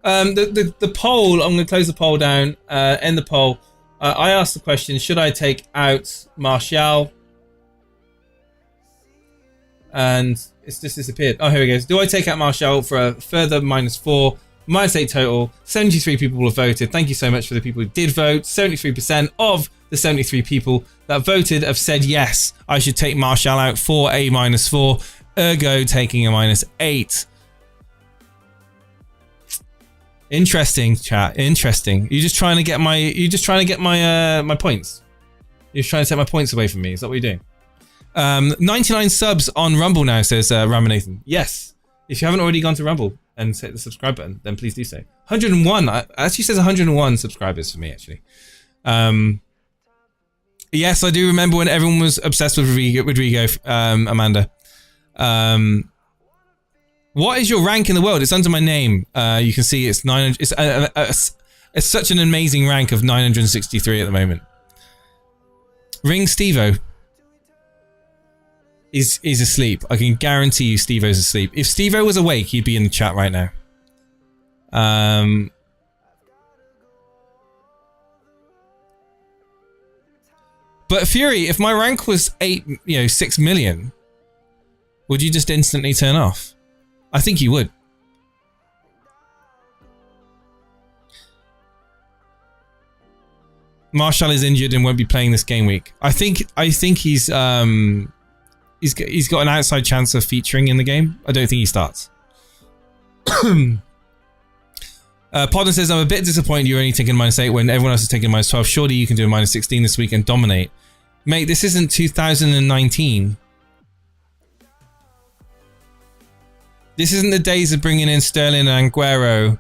Speaker 2: The poll, I'm going to close the poll down, end the poll. I asked the question, should I take out Martial? And it's just disappeared. Oh, here it goes. Do I take out Martial for a further -4? -8 total. 73 people have voted. Thank you so much for the people who did vote. 73% of the 73 people that voted have said yes, I should take Martial out for a -4, ergo taking a -8. Interesting, chat. Interesting. You're just trying to get my my points. You're trying to take my points away from me. Is that what you're doing? 99 subs on Rumble now, says Ramanathan. Yes. If you haven't already gone to Rumble and hit the subscribe button, then please do so. 101. Actually says 101 subscribers for me, actually. Yes, I do remember when everyone was obsessed with Rodrigo, Amanda. What is your rank in the world? It's under my name. You can see it's 900. It's such an amazing rank of 963 at the moment. Ring Stevo. He's asleep. I can guarantee you Stevo's asleep. If Stevo was awake, he'd be in the chat right now. But Fury, if my rank was 6 million, would you just instantly turn off? I think you would. Martial is injured and won't be playing this game week. I think he's got an outside chance of featuring in the game. I don't think he starts. Podden says, I'm a bit disappointed you're only taking -8 when everyone else is taking -12. Surely you can do a -16 this week and dominate. Mate, this isn't 2019. This isn't the days of bringing in Sterling and Aguero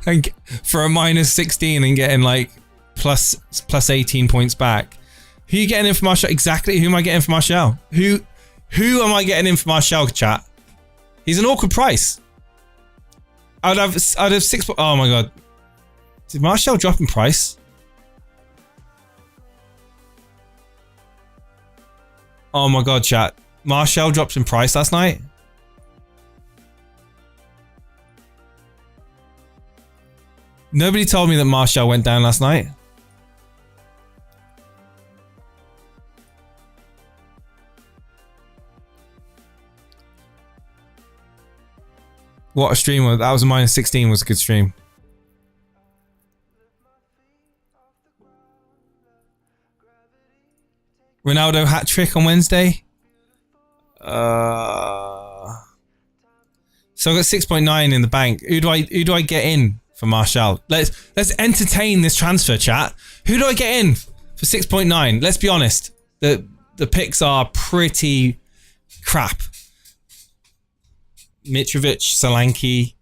Speaker 2: and for a -16 and getting like plus 18 points back. Who are you getting in for Martial? Exactly. Who am I getting for Martial? Who am I getting in for Martial, chat? He's an awkward price. I'd have 6. Oh my god. Did Martial drop in price? Oh my god, chat. Martial dropped in price last night. Nobody told me that Martial went down last night. What a stream was. That was a -16, was a good stream. Ronaldo hat trick on Wednesday. So I got 6.9 in the bank. Who do I get in for Martial? Let's entertain this transfer, chat. Who do I get in for 6.9? Let's be honest. The picks are pretty crap. Mitrovic, Solanke,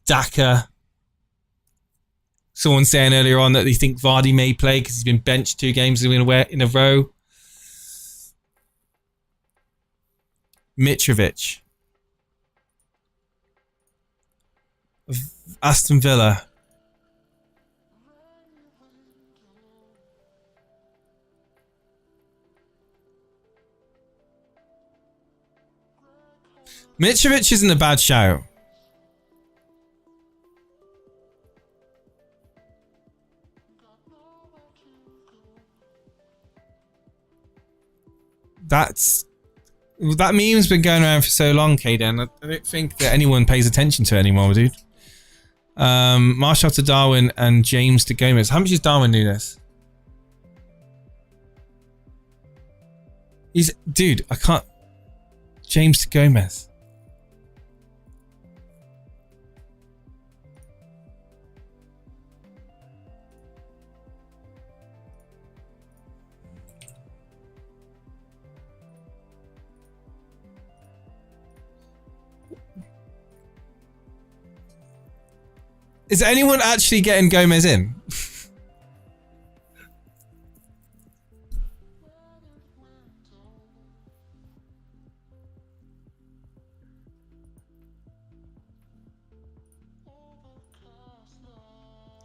Speaker 2: Daka. Someone saying earlier on that they think Vardy may play because he's been benched 2 games in a row. Mitrovic. Aston Villa. Mitrovic isn't a bad shout. That meme's been going around for so long, Kaden. I don't think that anyone pays attention to it anymore, dude. Martial to Darwin and James to Gomez. How much is Darwin Nunes? Dude, I can't. James to Gomez. Is anyone actually getting Gomez in?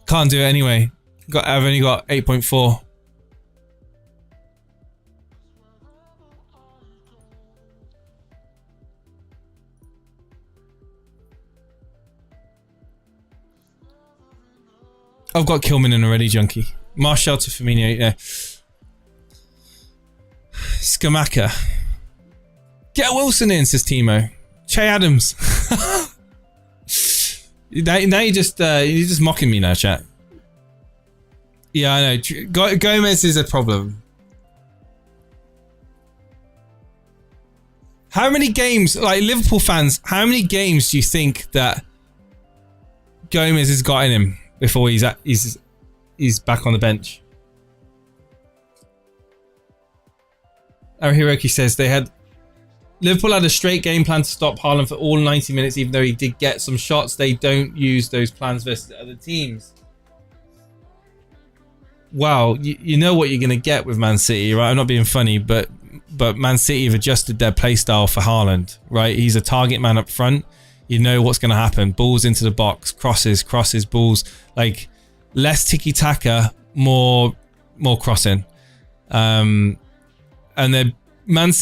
Speaker 2: Can't do it anyway. I've only got 8.4. I've got Kilmanen already, Junkie. Martial to Firmino, yeah. Skamaka. Get Wilson in, says Timo. Che Adams. now you're just mocking me now, chat. Yeah, I know. Gomez is a problem. How many games, like Liverpool fans, how many games do you think that Gomez has got in him before he's back on the bench? Our Hiroki says Liverpool had a straight game plan to stop Haaland for all 90 minutes, even though he did get some shots. They don't use those plans versus other teams. Wow, you know what you're going to get with Man City, right? I'm not being funny, but Man City have adjusted their play style for Haaland, right? He's a target man up front. You know what's going to happen. Balls into the box, crosses, balls. Like, less tiki-taka, more crossing. And then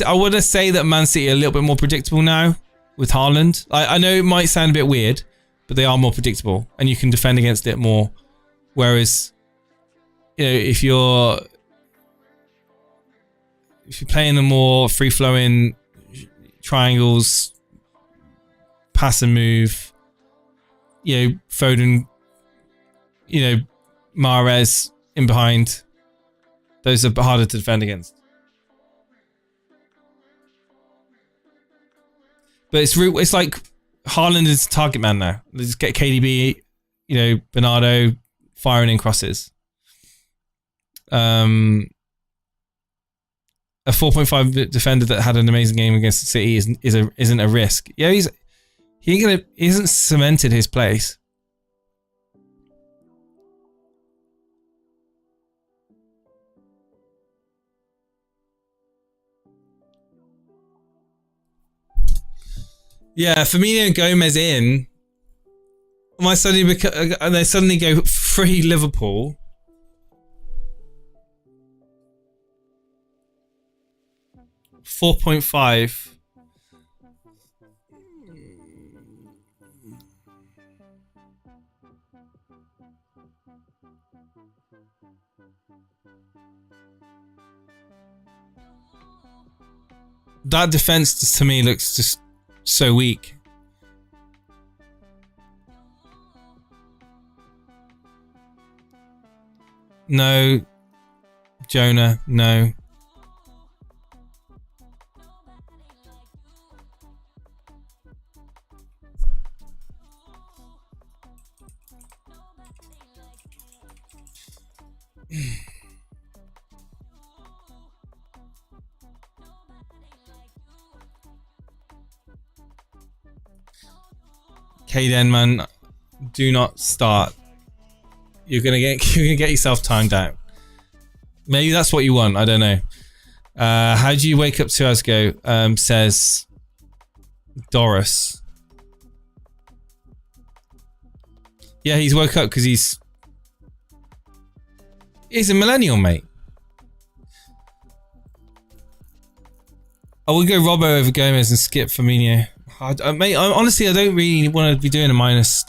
Speaker 2: I would say that Man City are a little bit more predictable now with Haaland. I know it might sound a bit weird, but they are more predictable, and you can defend against it more. Whereas, you know, if you're playing the more free-flowing triangles, pass and move, you know, Foden, you know, Mahrez in behind, those are harder to defend against. But it's like Haaland is a target man now. Let's get KDB, you know, Bernardo firing in crosses. A 4.5 defender that had an amazing game against the City isn't a risk. Yeah, he hasn't cemented his place. Yeah, Firmino and Gomez in. They suddenly go free Liverpool. $4.5. That defense to me looks just so weak. No. Jonah, no. Kaden, man, do not start. You're gonna get yourself timed out. Maybe that's what you want. I don't know. How do you wake up 2 hours ago? Says Doris. Yeah, he's woke up because he's a millennial, mate. I would go Robbo over Gomez and skip Firmino. Mate, honestly, I don't really want to be doing a minus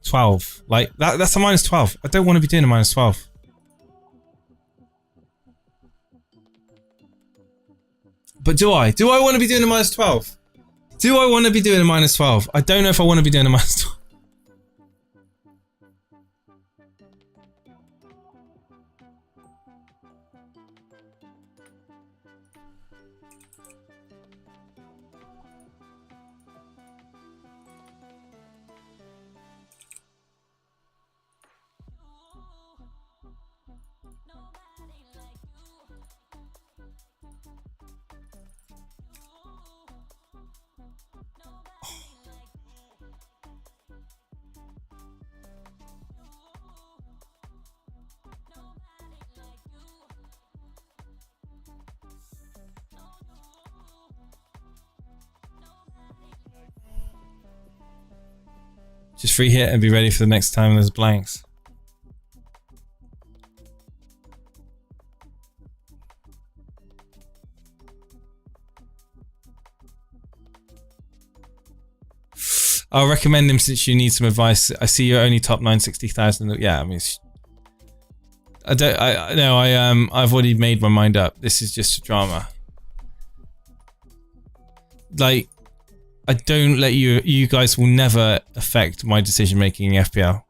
Speaker 2: 12. Like, that's a minus 12. I don't want to be doing a minus 12. But do I? Do I want to be doing a minus 12? Do I want to be doing a minus 12? I don't know if I want to be doing a minus 12. Just free hit and be ready for the next time there's blanks. I'll recommend him since you need some advice. I see you're only top 960,000. Yeah, I mean, I've already made my mind up. This is just a drama. Like, I don't let you guys will never affect my decision making in FPL.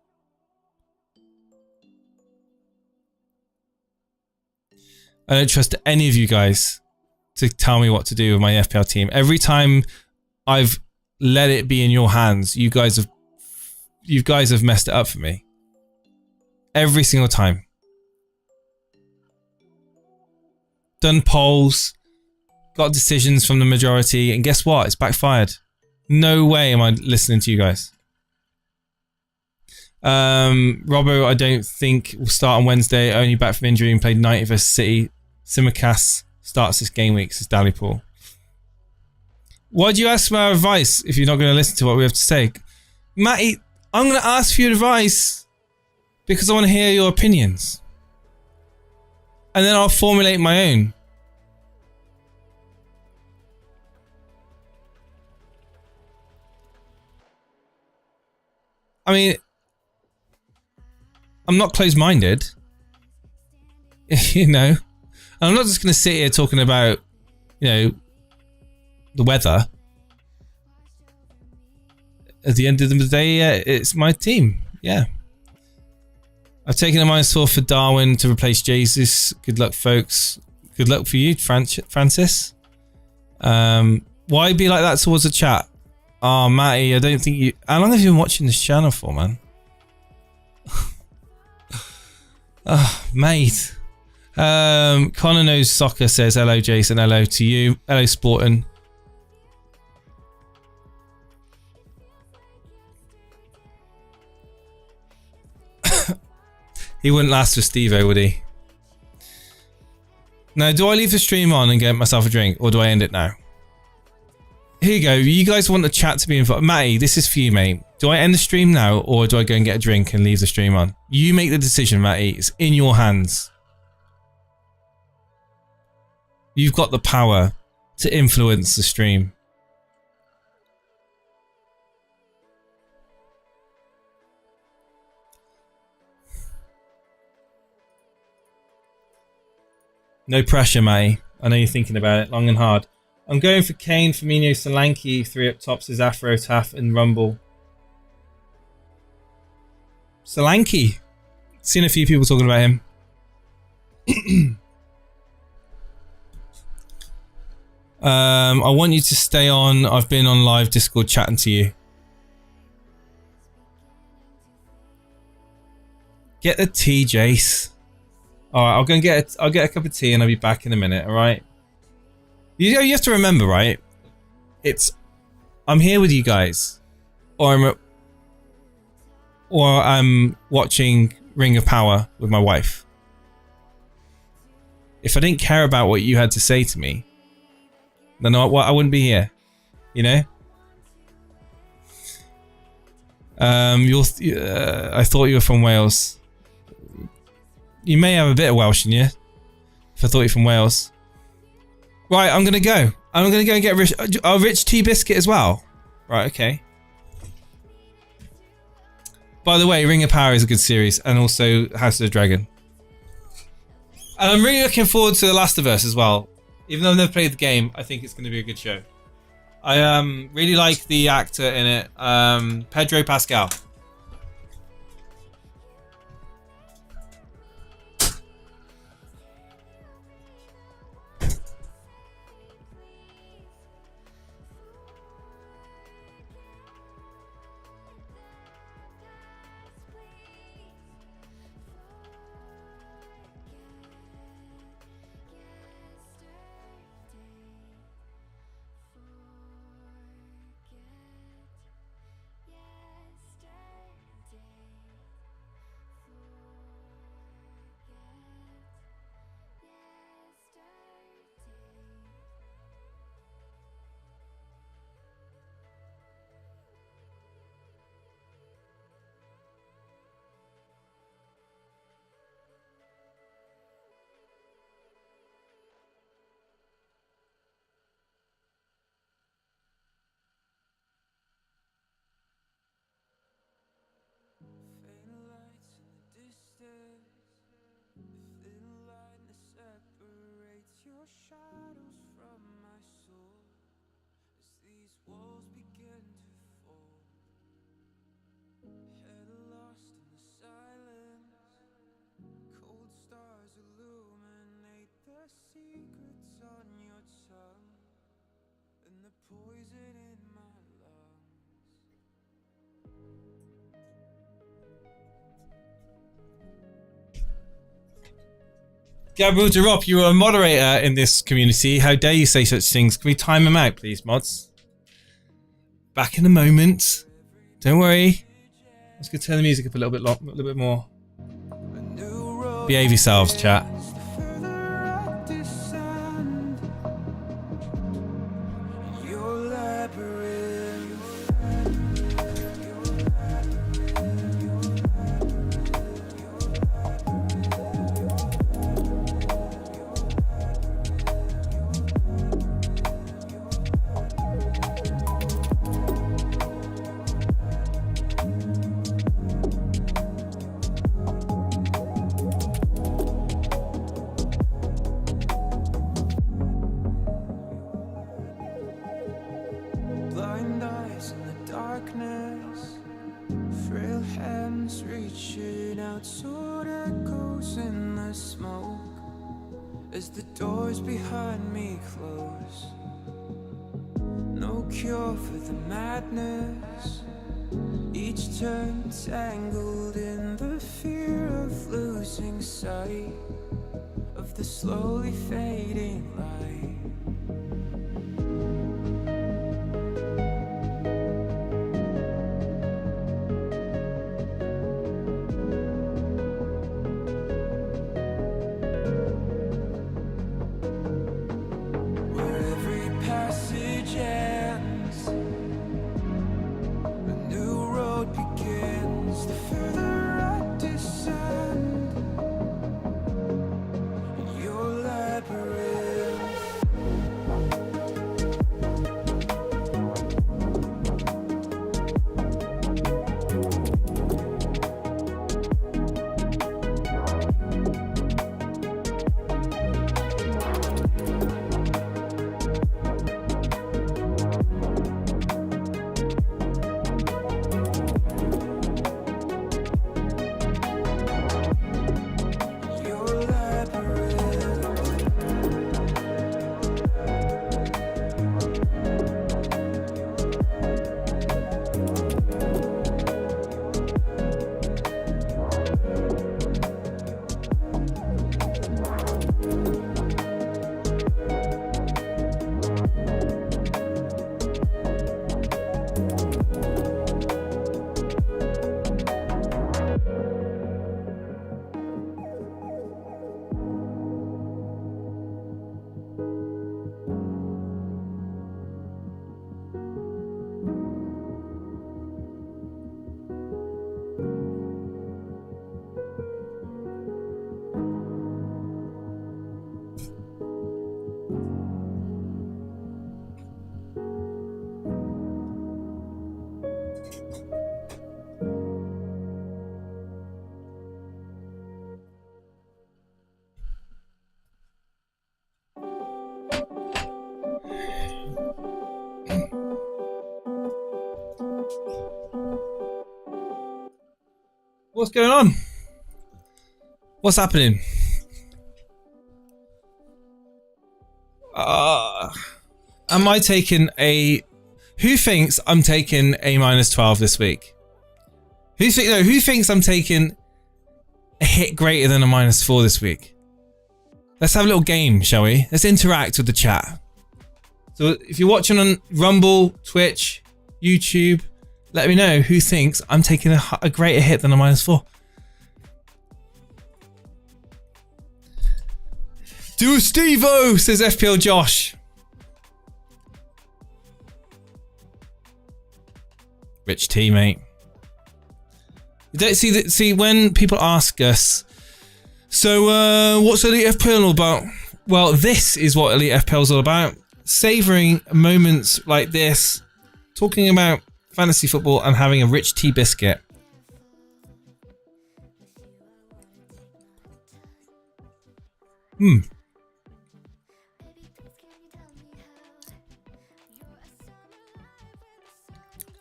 Speaker 2: I don't trust any of you guys to tell me what to do with my FPL team. Every time I've let it be in your hands, you guys have messed it up for me. Every single time. Done polls, got decisions from the majority, and guess what? It's backfired. No way am I listening to you guys. Robbo, I don't think will start on Wednesday. Only back from injury and played 90 versus City. Simicast starts this game week, says Dallypool. Why do you ask for our advice if you're not going to listen to what we have to say? Matty, I'm going to ask for your advice because I want to hear your opinions. And then I'll formulate my own. I mean, I'm not closed-minded. You know? And I'm not just going to sit here talking about, you know, the weather. At the end of the day, it's my team. Yeah. I've taken a -4 for Darwin to replace Jesus. Good luck, folks. Good luck for you, Francis. Why be like that towards the chat? Oh, Matty, I don't think you... How long have you been watching this channel for, man? Oh, mate. Connor Knows Soccer says, hello, Jason. Hello to you. Hello, Sporting. He wouldn't last for Stevo, would he? Now, do I leave the stream on and get myself a drink, or do I end it now? Here you go. You guys want the chat to be involved. Matty, this is for you, mate. Do I end the stream now, or do I go and get a drink and leave the stream on? You make the decision, Matty. It's in your hands. You've got the power to influence the stream. No pressure, Matty. I know you're thinking about it long and hard. I'm going for Kane, Firmino, Solanke, 3 up tops is Afro, Taff, and Rumble. Solanke. Seen a few people talking about him. I want you to stay on. I've been on live Discord chatting to you. Get the tea, Jace. Alright, I'll go and I'll get a cup of tea and I'll be back in a minute, alright? You have to remember, right? I'm here with you guys. Or I'm watching Ring of Power with my wife. If I didn't care about what you had to say to me, then I wouldn't be here. You know? I thought you were from Wales. You may have a bit of Welsh in you. If I thought you were from Wales. Right, I'm going to go. I'm going to go and get a rich tea biscuit as well. Right, okay. By the way, Ring of Power is a good series. And also House of the Dragon. And I'm really looking forward to The Last of Us as well. Even though I've never played the game, I think it's going to be a good show. I really like the actor in it. Pedro Pascal. Gabriel Durop, you are a moderator in this community. How dare you say such things? Can we time him out, please, mods? Back in a moment. Don't worry. Let's go turn the music up a little bit more. Behave yourselves, chat. What's going on? What's happening? Am I taking a... Who thinks I'm taking a -12 this week? Who thinks I'm taking a hit greater than a -4 this week? Let's have a little game, shall we? Let's interact with the chat. So if you're watching on Rumble, Twitch, YouTube, let me know who thinks I'm taking a greater hit than a -4. Do a Stevo, says FPL Josh. Rich T, mate. You don't see when people ask us, so what's Elite FPL all about? Well, this is what Elite FPL is all about. Savouring moments like this, talking about fantasy football and having a rich tea biscuit.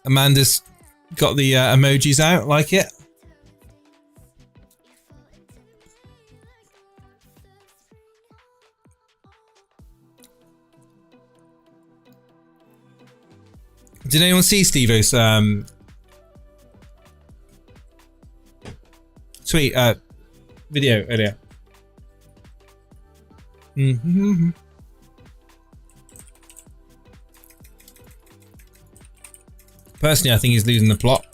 Speaker 2: Amanda's got the emojis out, like it. Did anyone see Stevo's tweet video earlier? Personally, I think he's losing the plot.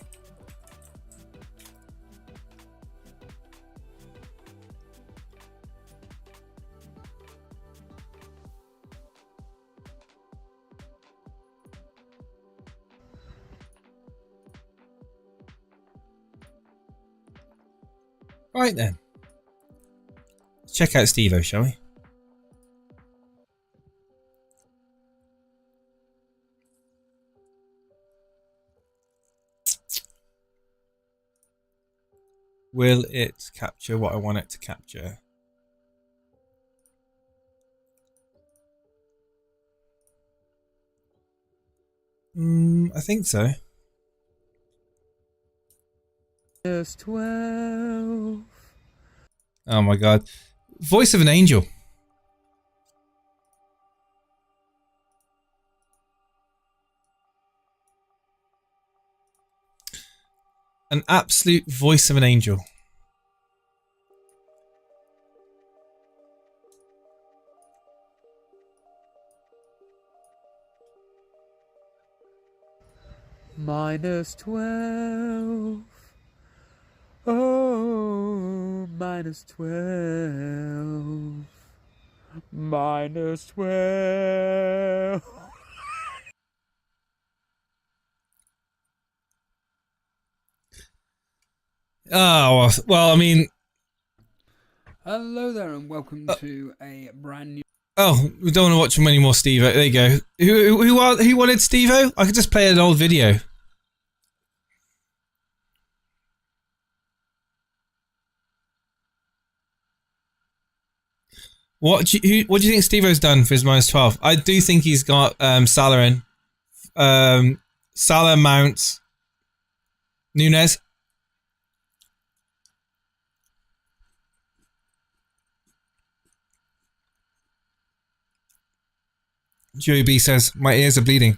Speaker 2: Right then. Let's check out Stevo, shall we? Will it capture what I want it to capture? I think so.
Speaker 3: Just 12.
Speaker 2: Oh my god. Voice of an angel. An absolute voice of an angel.
Speaker 3: -12. Oh, -12. -12.
Speaker 2: Oh, well, I mean...
Speaker 3: Hello there and welcome to a brand new...
Speaker 2: Oh, we don't want to watch him anymore, Stevo. There you go. Who wanted Stevo? I could just play an old video. What do you think Stevo's done for his -12? I do think he's got Salah in. Salah, Mount, Nunes. Joey B says, my ears are bleeding.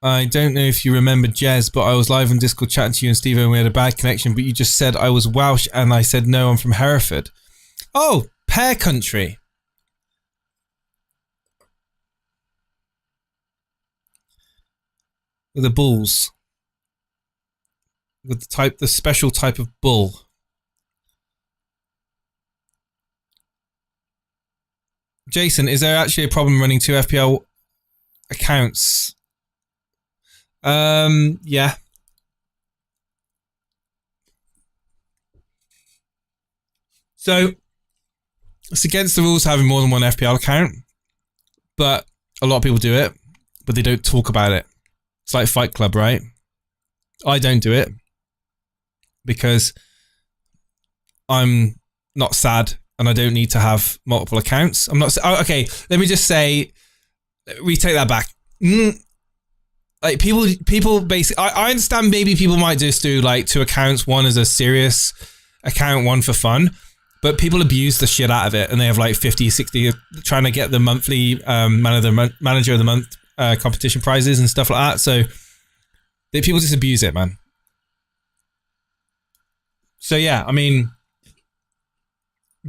Speaker 2: I don't know if you remember Jez, but I was live on Discord chatting to you and Steve and we had a bad connection, but you just said I was Welsh and I said no, I'm from Hereford. Oh, Pear Country. With the bulls. With the special type of bull. Jason, is there actually a problem running 2 FPL accounts? Yeah. So, it's against the rules having more than one FPL account, but a lot of people do it, but they don't talk about it. It's like Fight Club, right? I don't do it because I'm not sad and I don't need to have multiple accounts. I'm not... Oh, okay, let me just say... We take that back. Like people basically... I understand maybe people might just do like 2 accounts. One is a serious account, one for fun. But people abuse the shit out of it and they have like 50, 60 trying to get the monthly manager of the month competition prizes and stuff like that. So people just abuse it, man. So yeah, I mean,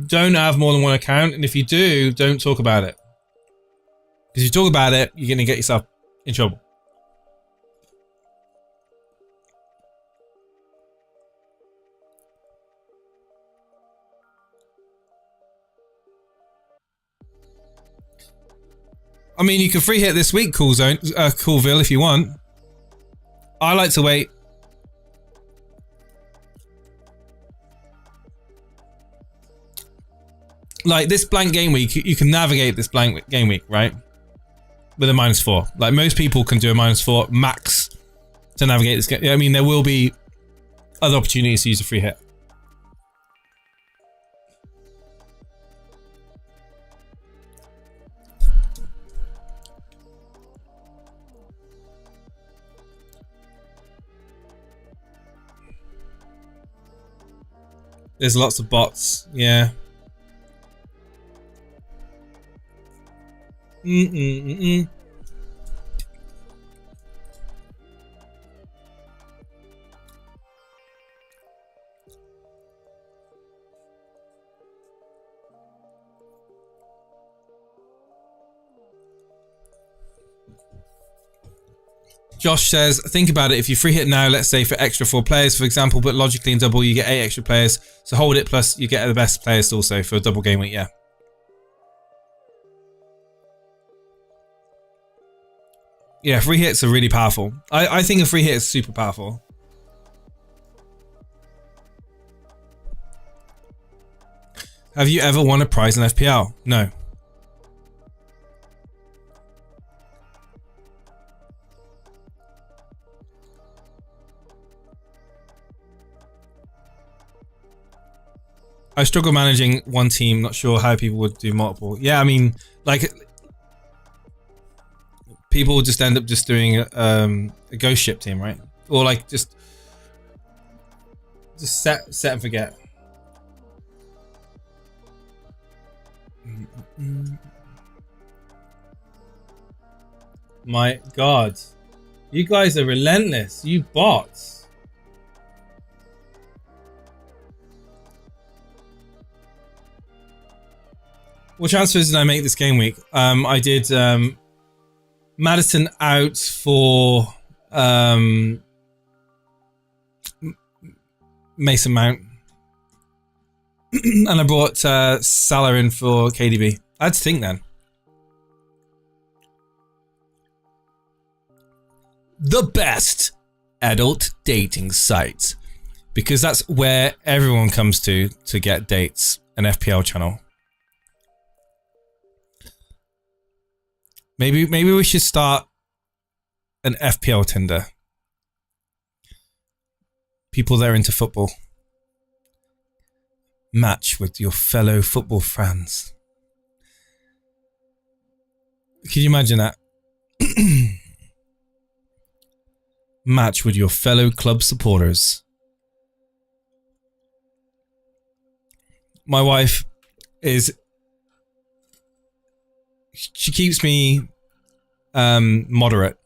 Speaker 2: don't have more than one account. And if you do, don't talk about it. Because if you talk about it, you're going to get yourself in trouble. I mean, you can free hit this week, Coolville, if you want. I like to wait. Like this blank game week, you can navigate this blank game week, right? With a -4. Like most people can do a -4 max to navigate this game. I mean, there will be other opportunities to use a free hit. There's lots of bots, yeah. Josh says, think about it. If you free hit now, let's say for extra 4 players, for example, but logically in double, you get 8 extra players. So hold it, plus you get the best players also for a double game week, yeah. Yeah, free hits are really powerful. I think a free hit is super powerful. Have you ever won a prize in FPL? No. I struggle managing one team, not sure how people would do multiple. Yeah, I mean, like, people will just end up just doing a ghost ship team, right? Or like just set and forget. My God, you guys are relentless, you bots. What transfers did I make this game week? I did Madison out for Mason Mount. And I brought Salah in for KDB. I had to think then. The best adult dating site. Because that's where everyone comes to get dates. An FPL channel. Maybe we should start an FPL Tinder. People that are into football. Match with your fellow football fans. Can you imagine that? Match with your fellow club supporters. My wife is... She keeps me moderate.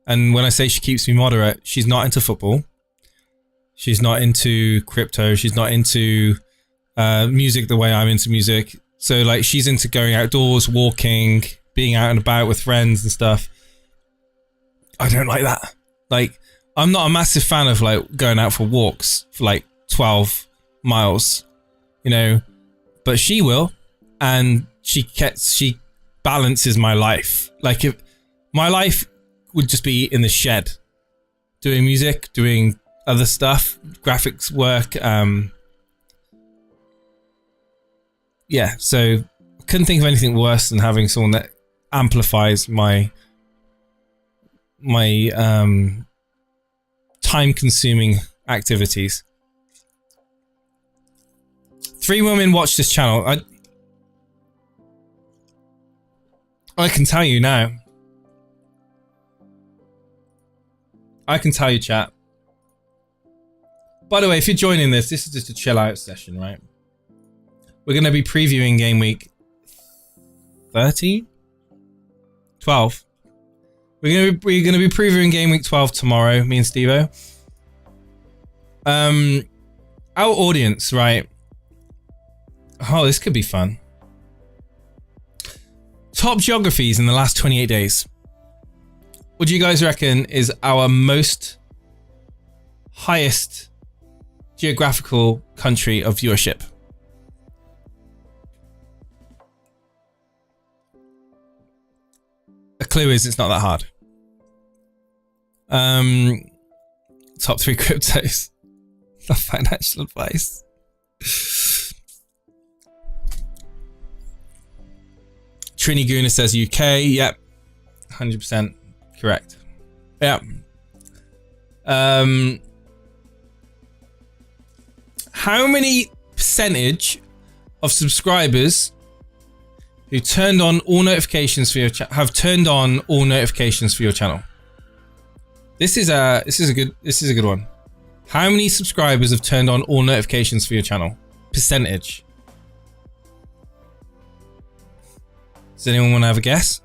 Speaker 2: And when I say she keeps me moderate, she's not into football. She's not into crypto. She's not into music the way I'm into music. So like she's into going outdoors, walking, being out and about with friends and stuff. I don't like that. Like I'm not a massive fan of like going out for walks for like 12 miles, you know, but she will. And she balances my life. Like if my life would just be in the shed, doing music, doing other stuff, graphics work. Yeah, so I couldn't think of anything worse than having someone that amplifies my time-consuming activities. 3 women watch this channel. I can tell you now. I can tell you, chat. By the way, if you're joining this is just a chill out session, right? We're going to be previewing game week 13? 12. We're going to be previewing game week 12 tomorrow, me and Stevo. Our audience, right? Oh, this could be fun. Top geographies in the last 28 days. What do you guys reckon is our most highest geographical country of viewership? A clue is it's not that hard. Top 3 cryptos. Not financial advice. Trini Guna says UK. Yep. 100% correct. Yep. How many percentage of subscribers who turned on all notifications for your have turned on all notifications for your channel? This is a good one. How many subscribers have turned on all notifications for your channel? Percentage. Does anyone want to have a guess?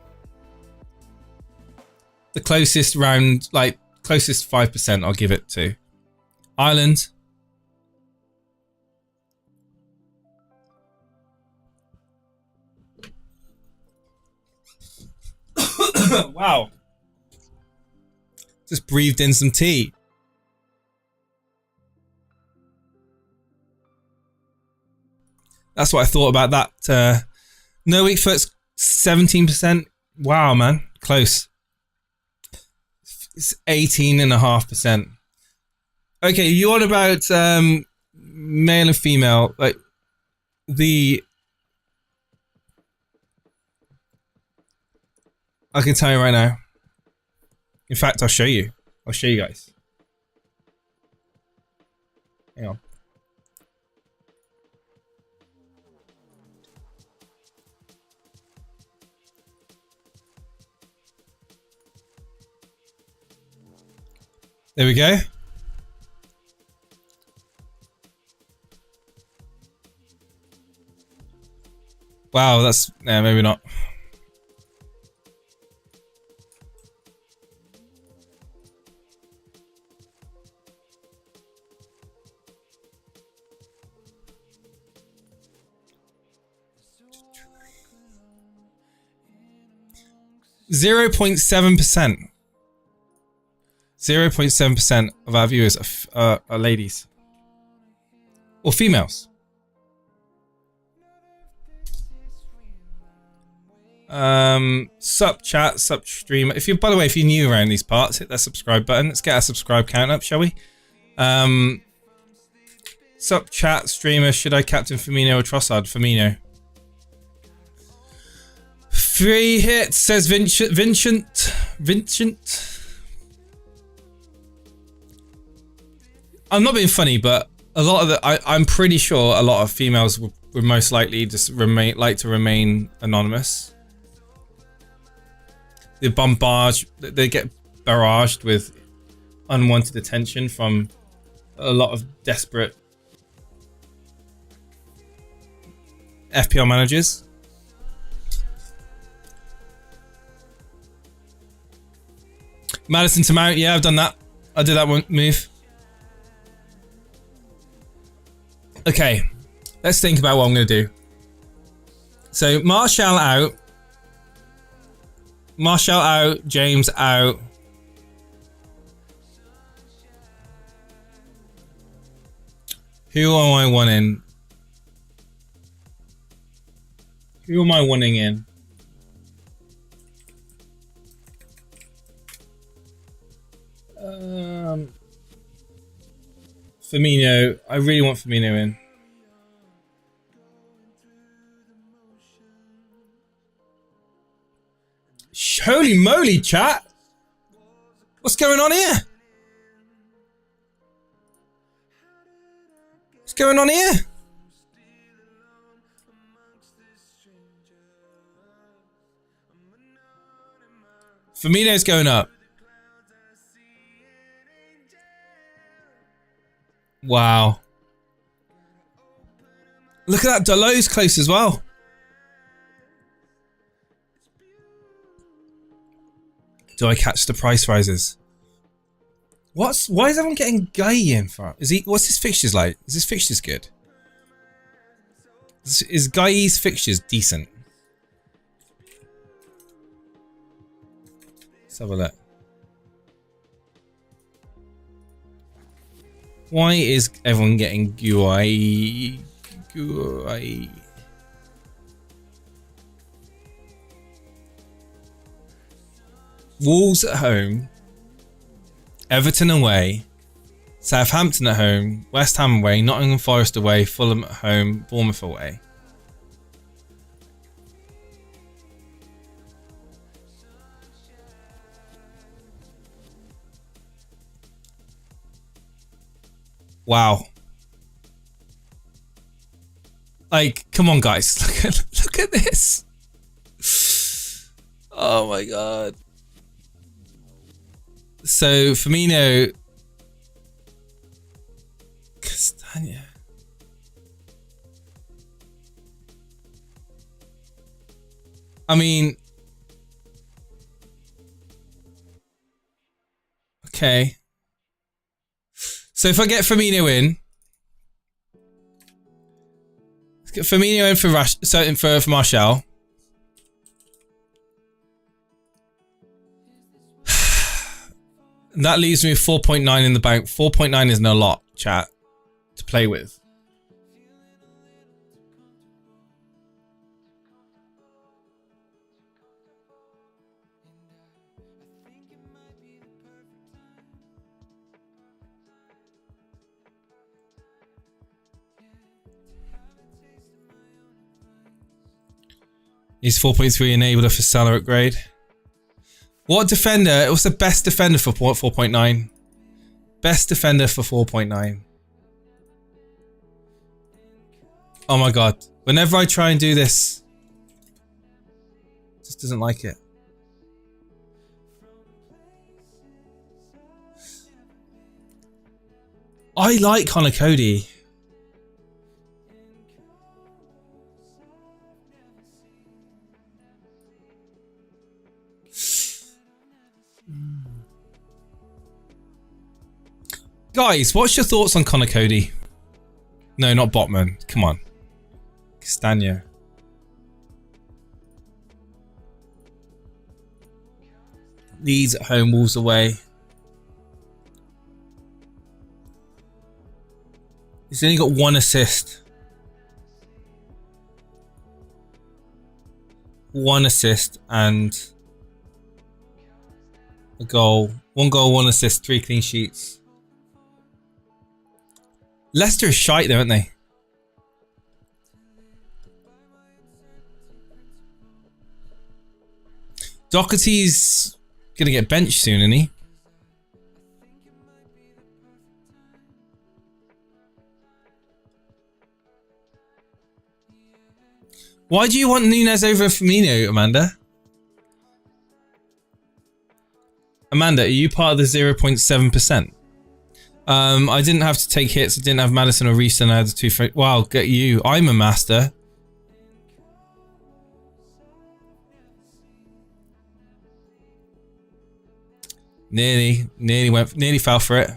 Speaker 2: The closest round, like closest 5%, I'll give it to. Ireland. Wow. Just breathed in some tea. That's what I thought about that. No week first, 17%. Wow, man. Close. It's 18.5%. Okay, you on about male and female, like I can tell you right now. In fact, I'll show you. I'll show you guys. Hang on. There we go. Wow, that's maybe not. Zero 0.7%. 0.7% of our viewers are ladies or females. Sup chat, sup stream. If you, by the way, if you're new around these parts, hit that subscribe button. Let's get our subscribe count up, shall we? Sup chat, streamer. Should I captain Firmino or Trossard? Firmino. 3 hits, says Vincent. I'm not being funny, but a lot of I'm pretty sure a lot of females would most likely just like to remain anonymous. They get barraged with unwanted attention from a lot of desperate FPL managers. Madison to Mount, yeah, I've done that. I did that one move. Okay, let's think about what I'm going to do. So Martial out. Martial out. James out. Who am I wanting? Who am I wanting in? Firmino. I really want Firmino in. Holy moly, chat! What's going on here? What's going on here? Firmino's going up. Wow. Look at that, Dalot's close as well. Do I catch the price rises? Why is everyone getting Guy in for? What's his fixtures like? Is his fixtures good? Is Guy's fixtures decent? Let's have a look. Why is everyone getting Guy? Wolves at home, Everton away, Southampton at home, West Ham away, Nottingham Forest away, Fulham at home, Bournemouth away. Wow. Like, come on, guys. Look at this. Oh my god. So Firmino, Castagna. I mean, okay. So if I get Firmino in, let's get Firmino in for for Martial. That leaves me with 4.9 in the bank. 4.9 isn't a lot, chat, to play with. He's 4.3 enabled for Salah upgrade. What defender? What's the best defender for 4.9? Best defender for 4.9. Oh my god. Whenever I try and do this, it just doesn't like it. I like Connor Cody. Guys, what's your thoughts on Connor Cody? No, not Botman. Come on. Castagna. Leeds at home, Wolves away. He's only got 1 assist. 1 assist and a goal. 1 goal, 1 assist, 3 clean sheets. Leicester is shite though, aren't they? Doherty's gonna get benched soon, isn't he? Why do you want Nunes over Firmino, Amanda? Amanda, are you part of the 0.7%? I didn't have to take hits. I didn't have Madison or Reece, and I had the 2. Wow, get you. I'm a master. Nearly fell for it.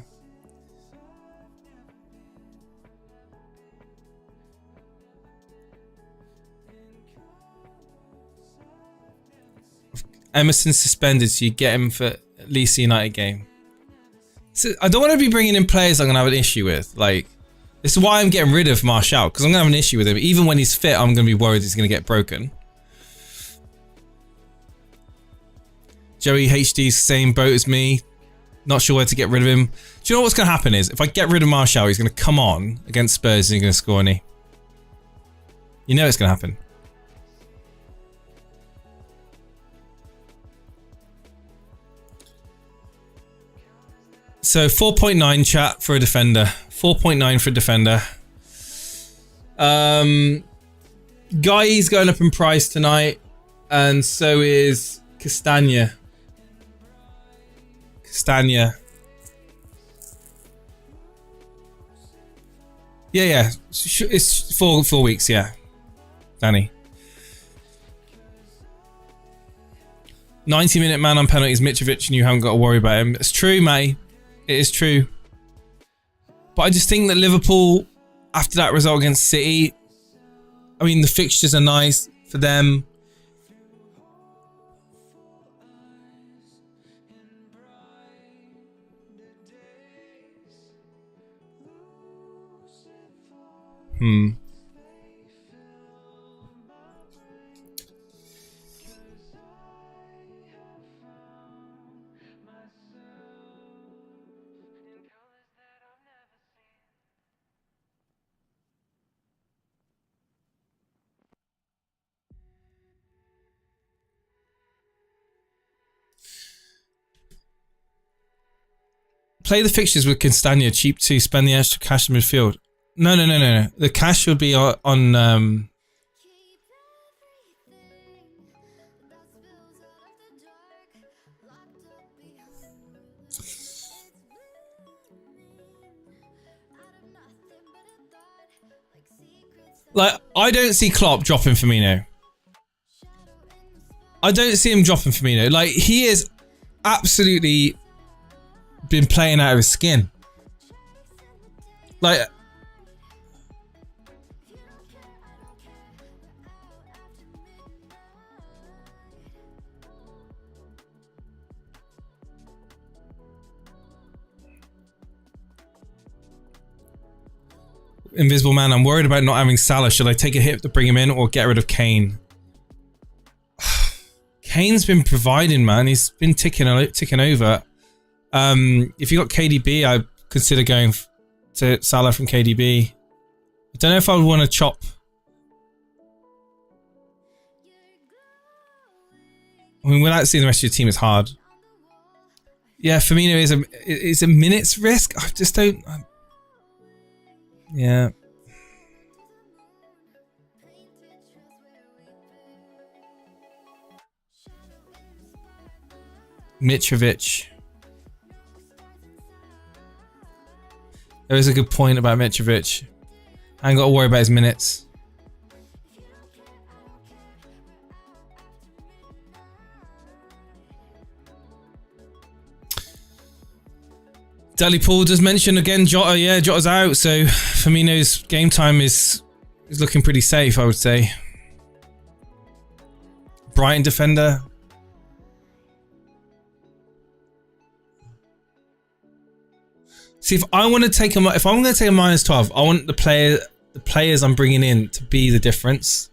Speaker 2: Emerson's suspended, so you get him for at least the United game. So I don't want to be bringing in players I'm going to have an issue with. Like, this is why I'm getting rid of Martial, because I'm going to have an issue with him. Even when he's fit, I'm going to be worried he's going to get broken. Joey HD's same boat as me. Not sure where to get rid of him. Do you know what's going to happen is, if I get rid of Martial, he's going to come on against Spurs and he's going to score any. You know it's going to happen. So 4.9 chat for a defender. 4.9 for a defender. Guy's going up in price tonight. And so is Castagna. Yeah. It's 4 weeks, yeah. Danny. 90-minute man on penalties, Mitrovic, and you haven't got to worry about him. It's true, mate. It is true. But I just think that Liverpool, after that result against City, I mean, the fixtures are nice for them. Play the fixtures with Castagna, cheap to spend the extra cash in midfield. No. The cash would be on like, I don't see Klopp dropping Firmino. I don't see him dropping Firmino. Like, he is absolutely been playing out of his skin. Like, Invisible Man, I'm worried about not having Salah. Should I take a hit to bring him in or get rid of Kane? Kane's been providing, man. He's been ticking over. If you got KDB, I'd consider going to Salah from KDB. I don't know if I would want to chop. I mean, without seeing the rest of your team, it's hard. Yeah, Firmino is a minutes risk. I just don't. Yeah. Mitrovic. There is a good point about Mitrovic. I ain't got to worry about his minutes. Dally Paul does mention again Jota. Yeah, Jota's out, so Firmino's game time is looking pretty safe, I would say. Brighton defender. See, if I'm going to take a minus 12, I want the players I'm bringing in to be the difference.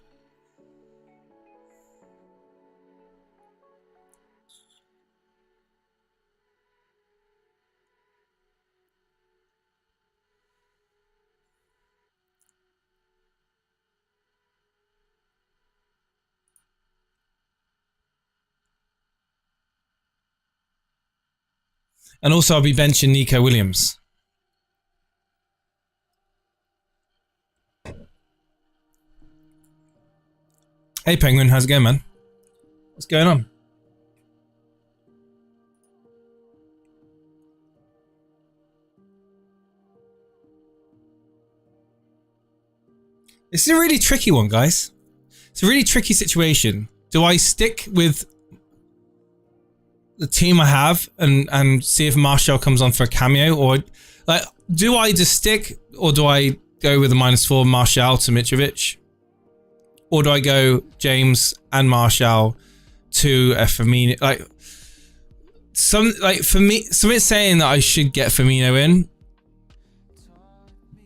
Speaker 2: And also, I'll be benching Nico Williams. Hey Penguin, how's it going, man? What's going on? This is a really tricky one, guys. It's a really tricky situation. Do I stick with the team I have and see if Martial comes on for a cameo, or like, do I just stick, or do I go with a -4 Martial to Mitrovic? Or do I go James and Martial to a Firmino? Like, for me, something's saying that I should get Firmino in,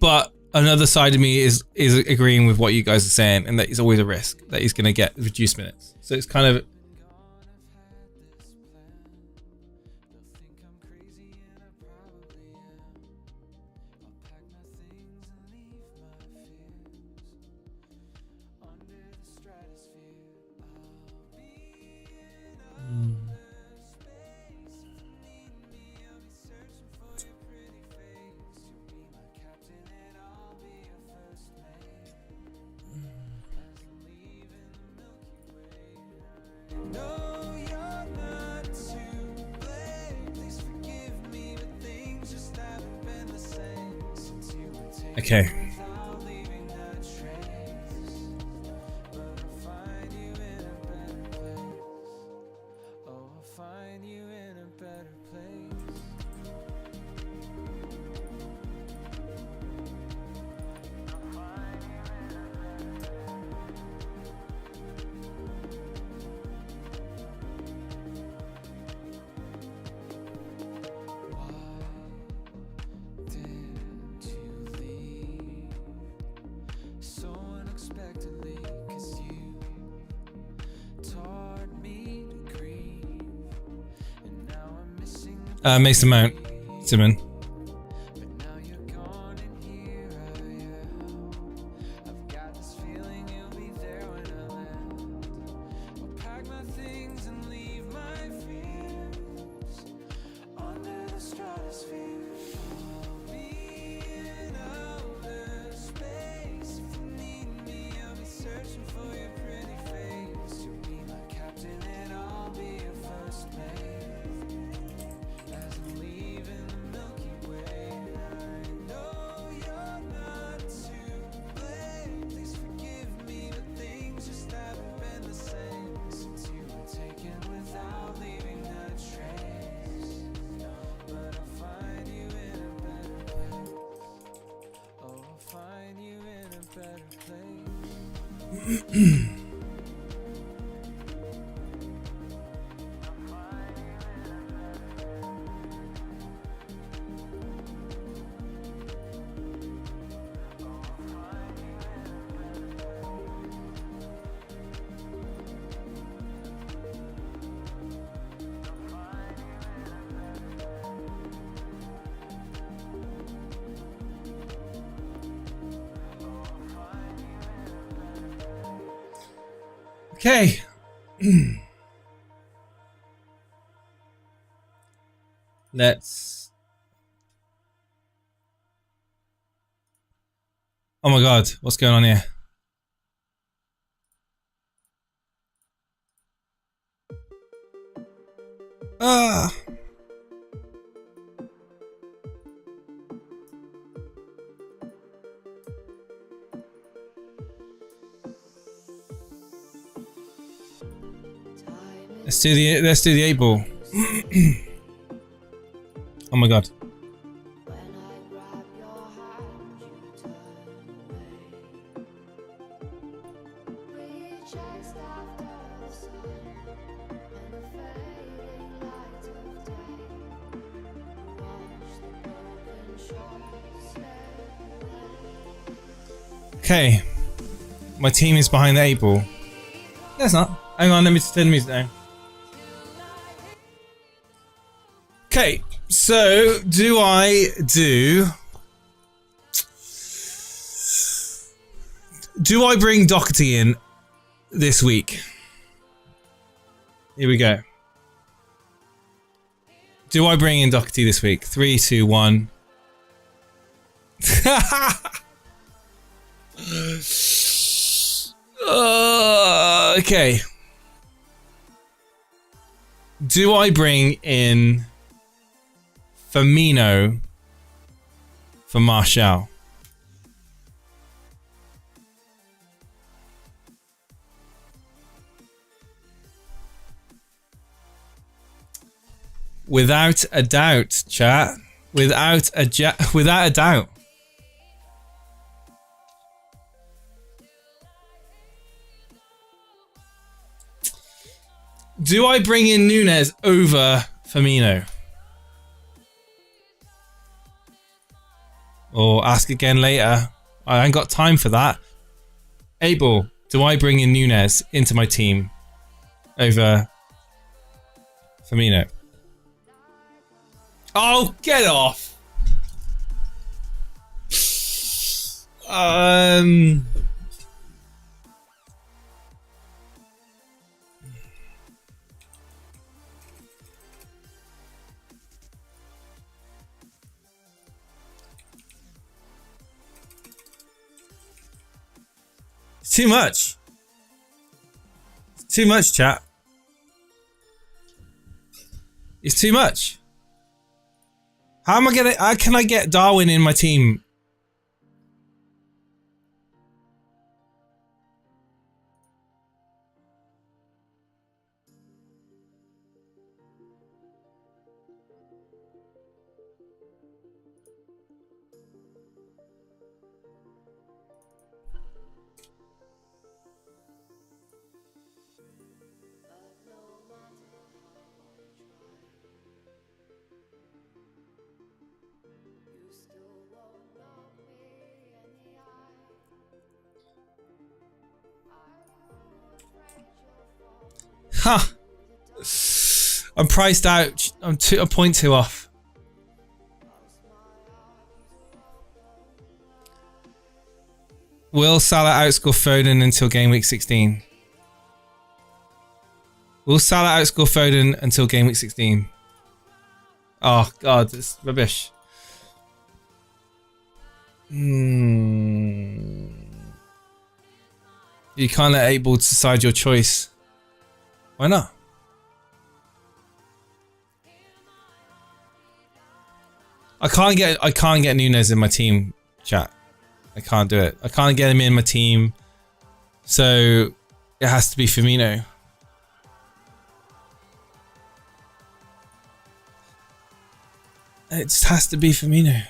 Speaker 2: but another side of me is agreeing with what you guys are saying, and that it's always a risk that he's going to get reduced minutes. So it's kind of. Okay. Mason Mount, Simon. Okay. Let's. Oh my god, what's going on here? Ah. Let's do the 8 ball. Oh my god. Okay. My team is behind the 8 ball. No, it's not. Hang on, let me turn the music down. Okay, so do I bring Doherty in this week? Here we go. Do I bring in Doherty this week? 3, 2, 1. Okay. Do I bring in Firmino for Martial? Without a doubt, chat. Without a doubt. Do I bring in Nunes over Firmino? Or ask again later. I ain't got time for that. Abel, do I bring in Nunes into my team over Firmino? Oh, get off. It's too much. It's too much, chat. It's too much. How am I gonna? How can I get Darwin in my team? Huh. I'm priced out. I'm a point two off. Will Salah outscore Foden until game week 16? Will Salah outscore Foden until game week 16? Oh god, it's rubbish. You can't let 8 ball decide your choice. Why not? I can't get Nunes in my team, chat. I can't do it. I can't get him in my team. So it has to be Firmino. It just has to be Firmino.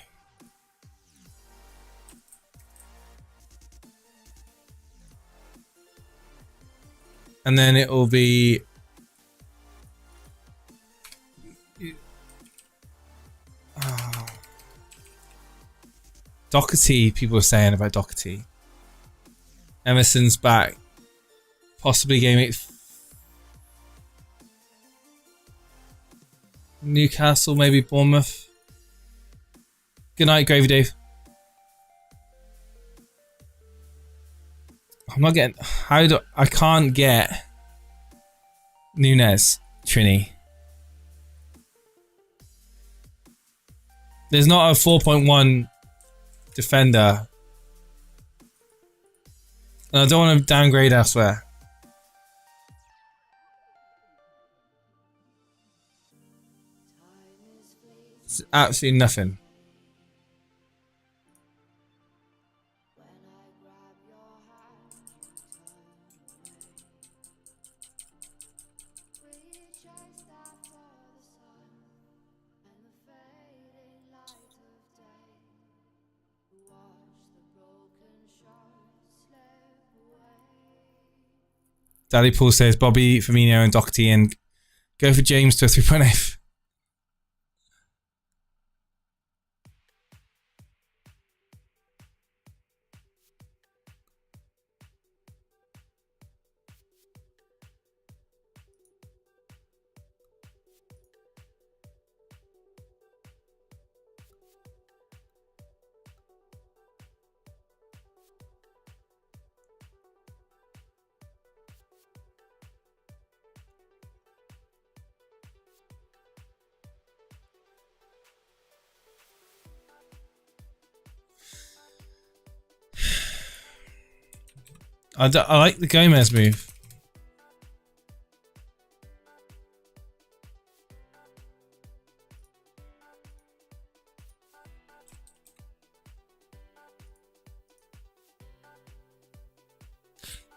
Speaker 2: And then it will be Doherty. People are saying about Doherty. Emerson's back. Possibly Gameweek. Newcastle, maybe Bournemouth. Good night, Gravy Dave. I'm not getting. I can't get Nunez, Trini. There's not a 4.1 defender. And I don't want to downgrade elsewhere. It's absolutely nothing. Daddy Paul says Bobby, Firmino and Doherty, and go for James to a 3.8. I like the Gomez move.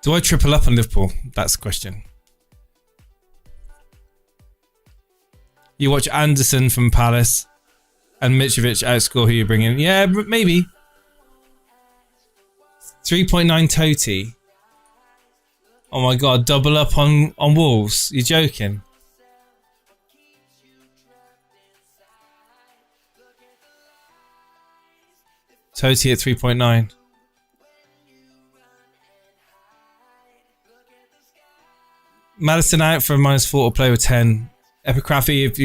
Speaker 2: Do I triple up on Liverpool? That's the question. You watch Anderson from Palace and Mitrovic outscore who you bring in. Yeah, maybe. 3.9 Tate. Oh my god, double up on Wolves. You're joking. Tate at 3.9. Madison out for -4 or play with 10. Epicrafty, have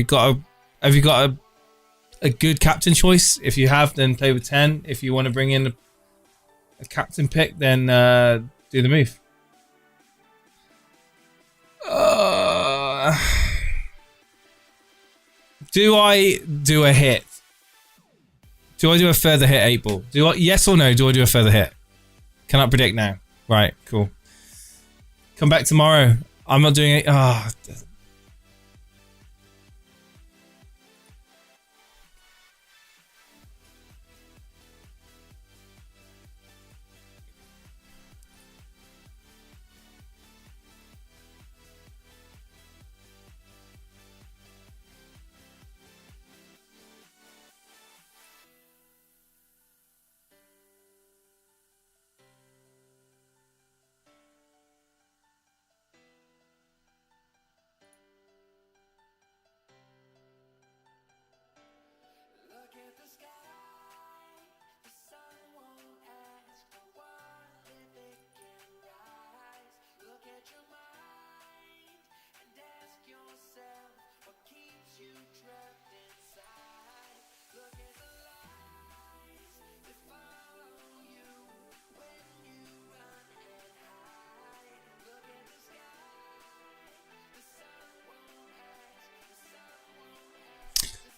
Speaker 2: you got a good captain choice? If you have, then play with 10. If you want to bring in a captain pick, then do the move. Do I do a hit? Do I do a further hit 8-ball? Yes or no? Do I do a further hit? Cannot predict now. Right, cool. Come back tomorrow. I'm not doing it.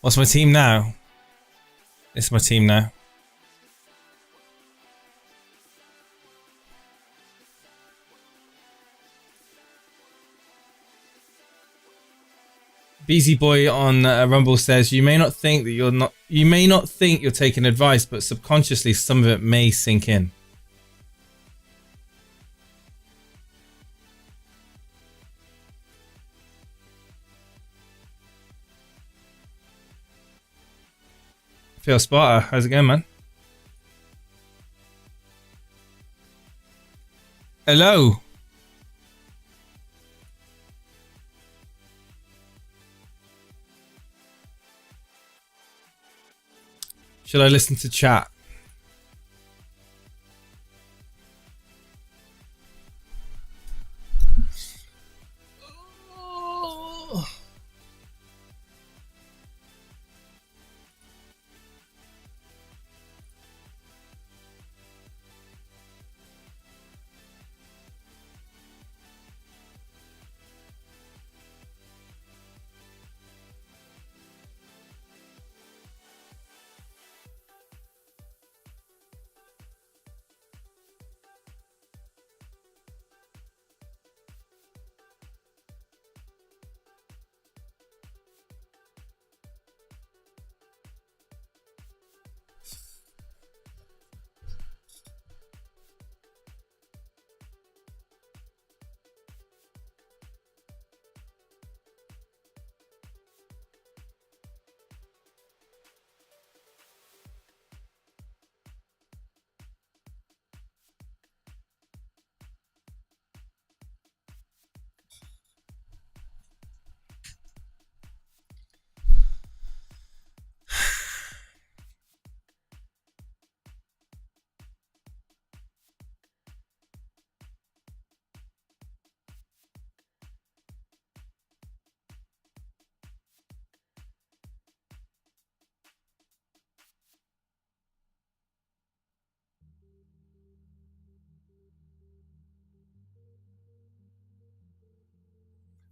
Speaker 2: What's my team now? It's my team now. BZ Boy on Rumble says you may not think you're taking advice, but subconsciously some of it may sink in. Phil Sparta, how's it going, man? Hello. Should I listen to chat?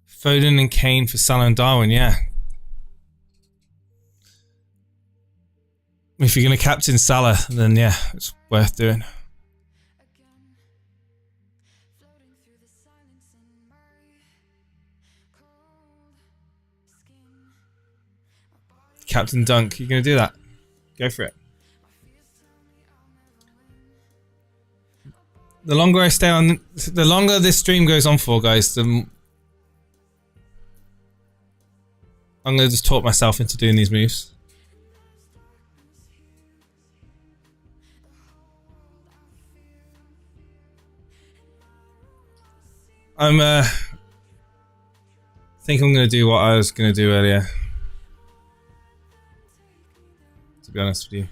Speaker 2: Foden and Kane for Salah and Darwin, yeah. If you're going to captain Salah, then yeah, it's worth doing. Captain Dunk, you're going to do that? Go for it. The longer I stay on, the longer this stream goes on for, guys, the I'm going to just talk myself into doing these moves. I think I'm going to do what I was going to do earlier. To be honest with you.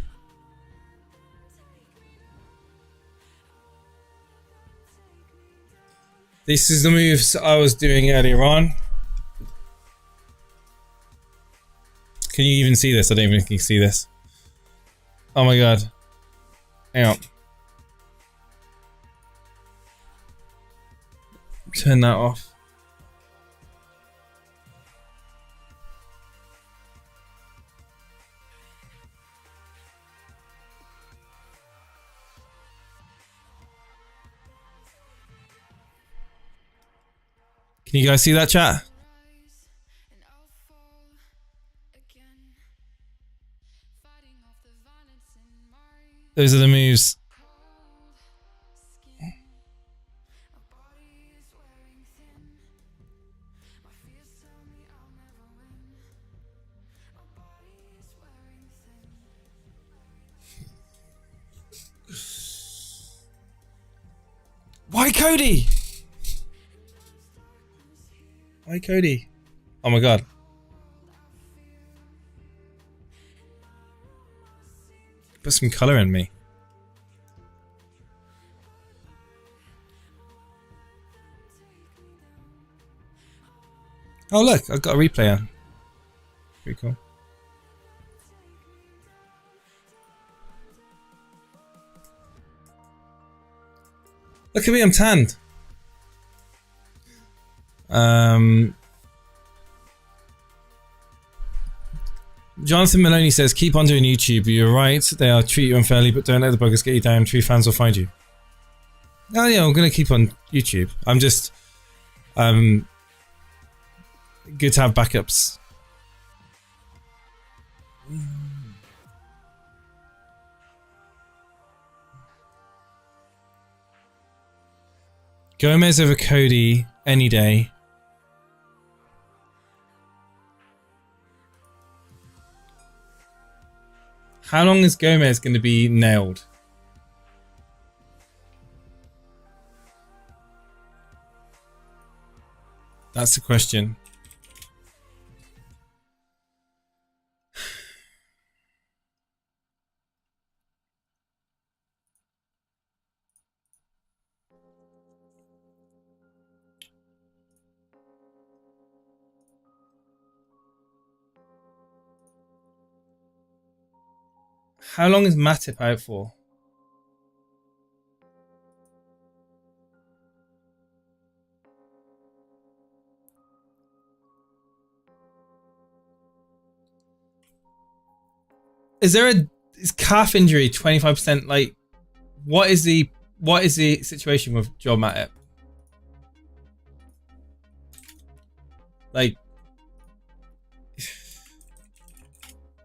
Speaker 2: This is the moves I was doing earlier on. Can you even see this? I don't even think you can see this. Oh my god. Hang on. Turn that off. Can you guys see that, chat? Those are the moves. Why Cody? Why Cody? Oh my god. Put some colour in me. Oh look, I've got a replay on. Pretty cool. Look at me, I'm tanned. Jonathan Maloney says, keep on doing YouTube. You're right. They are treat you unfairly, but don't let the buggers get you down. True fans will find you. Oh yeah, I'm going to keep on YouTube. I'm just... good to have backups. Gomez over Cody any day. How long is Gomez going to be nailed? That's the question. How long is Matip out for? Is calf injury 25%? Like, what is the situation with Joe Matip? Like,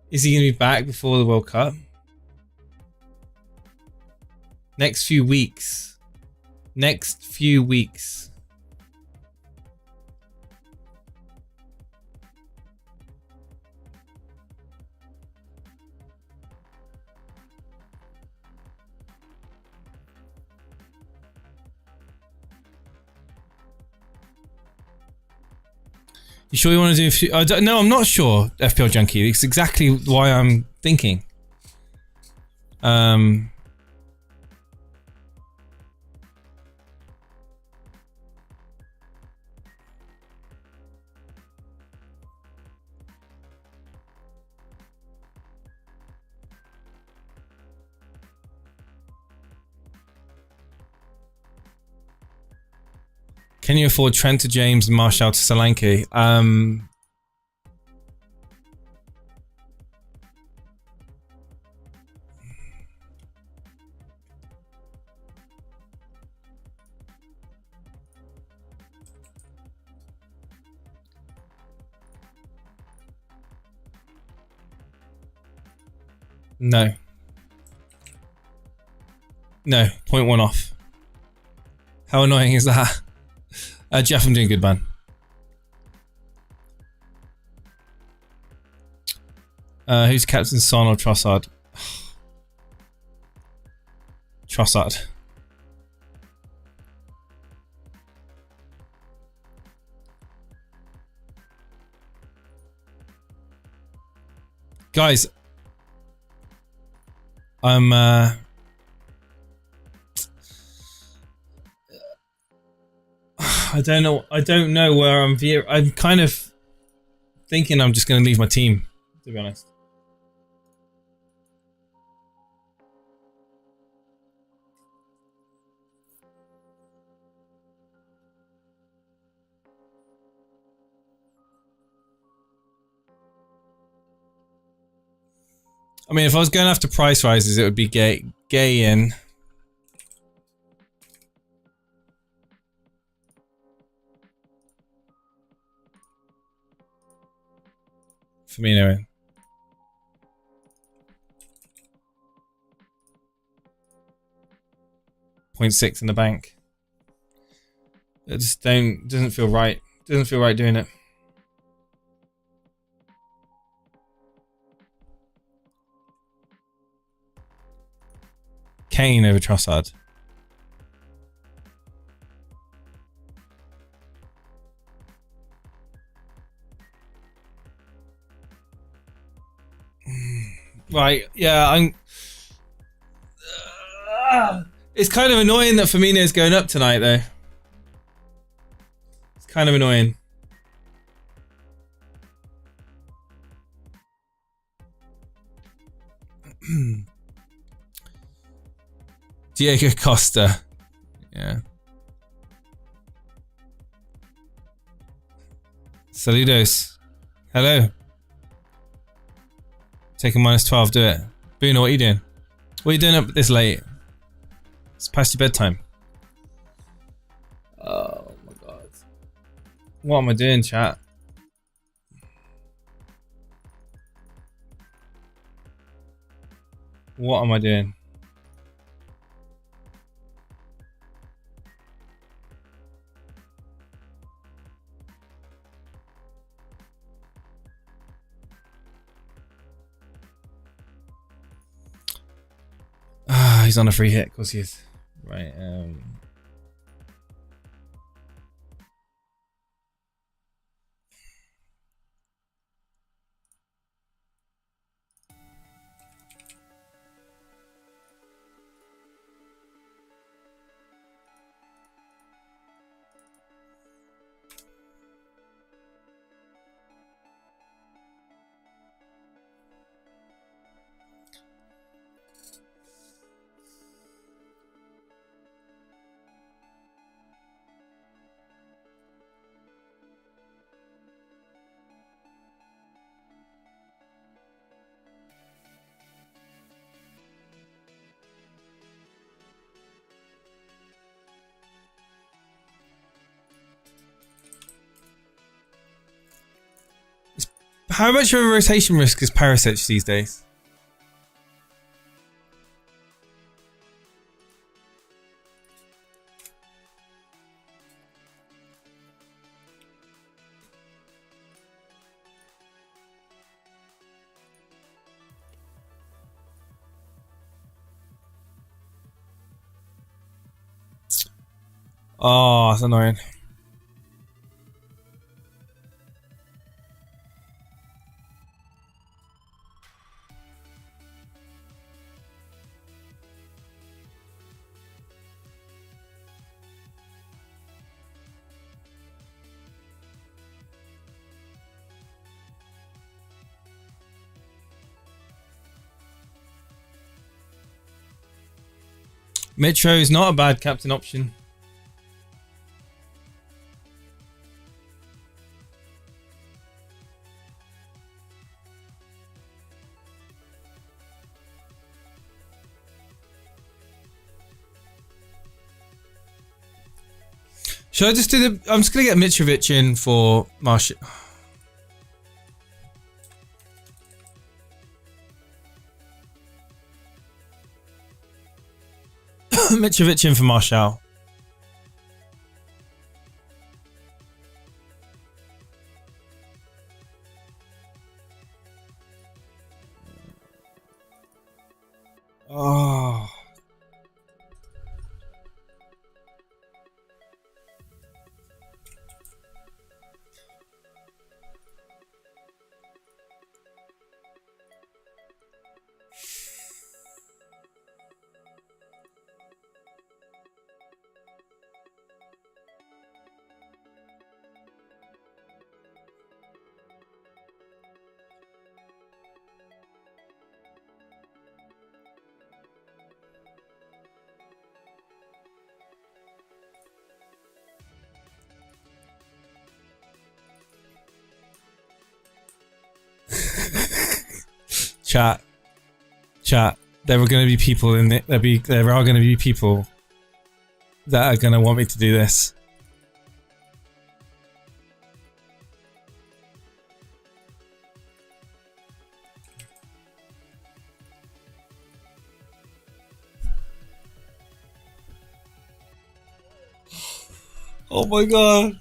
Speaker 2: is he gonna be back before the World Cup? Next few weeks. You sure you want to do? No, I'm not sure. FPL Junkie. It's exactly why I'm thinking. Can you afford Trent to James and Martial to Solanke? No. No, 0.1 off. How annoying is that? Jeff, I'm doing good, man. Who's captain, Son or Trossard? Trossard. Guys, I'm I don't know where I'm I'm kind of thinking I'm just going to leave my team, to be honest. I mean, if I was going after price rises, it would be Gay in. Firmino in. .6 in the bank. It just doesn't feel right. Doesn't feel right doing it. Kane over Trossard. Right, yeah, it's kind of annoying that Firmino's going up tonight, though. It's kind of annoying. Diego Costa. Yeah. Saludos. Hello. Take a -12, do it. Bruno, what are you doing? What are you doing up this late? It's past your bedtime. Oh my god. What am I doing, chat? What am I doing? He's on a free hit, of course he is. Right, How much of a rotation risk is Perisic these days? Oh, that's annoying. Mitro is not a bad captain option. Should I just do the... I'm just going to get Mitrovic in for Martial. Mitrovic in for Martial. Oh. Chat. There are going to be people in it. There are going to be people that are going to want me to do this. Oh my god.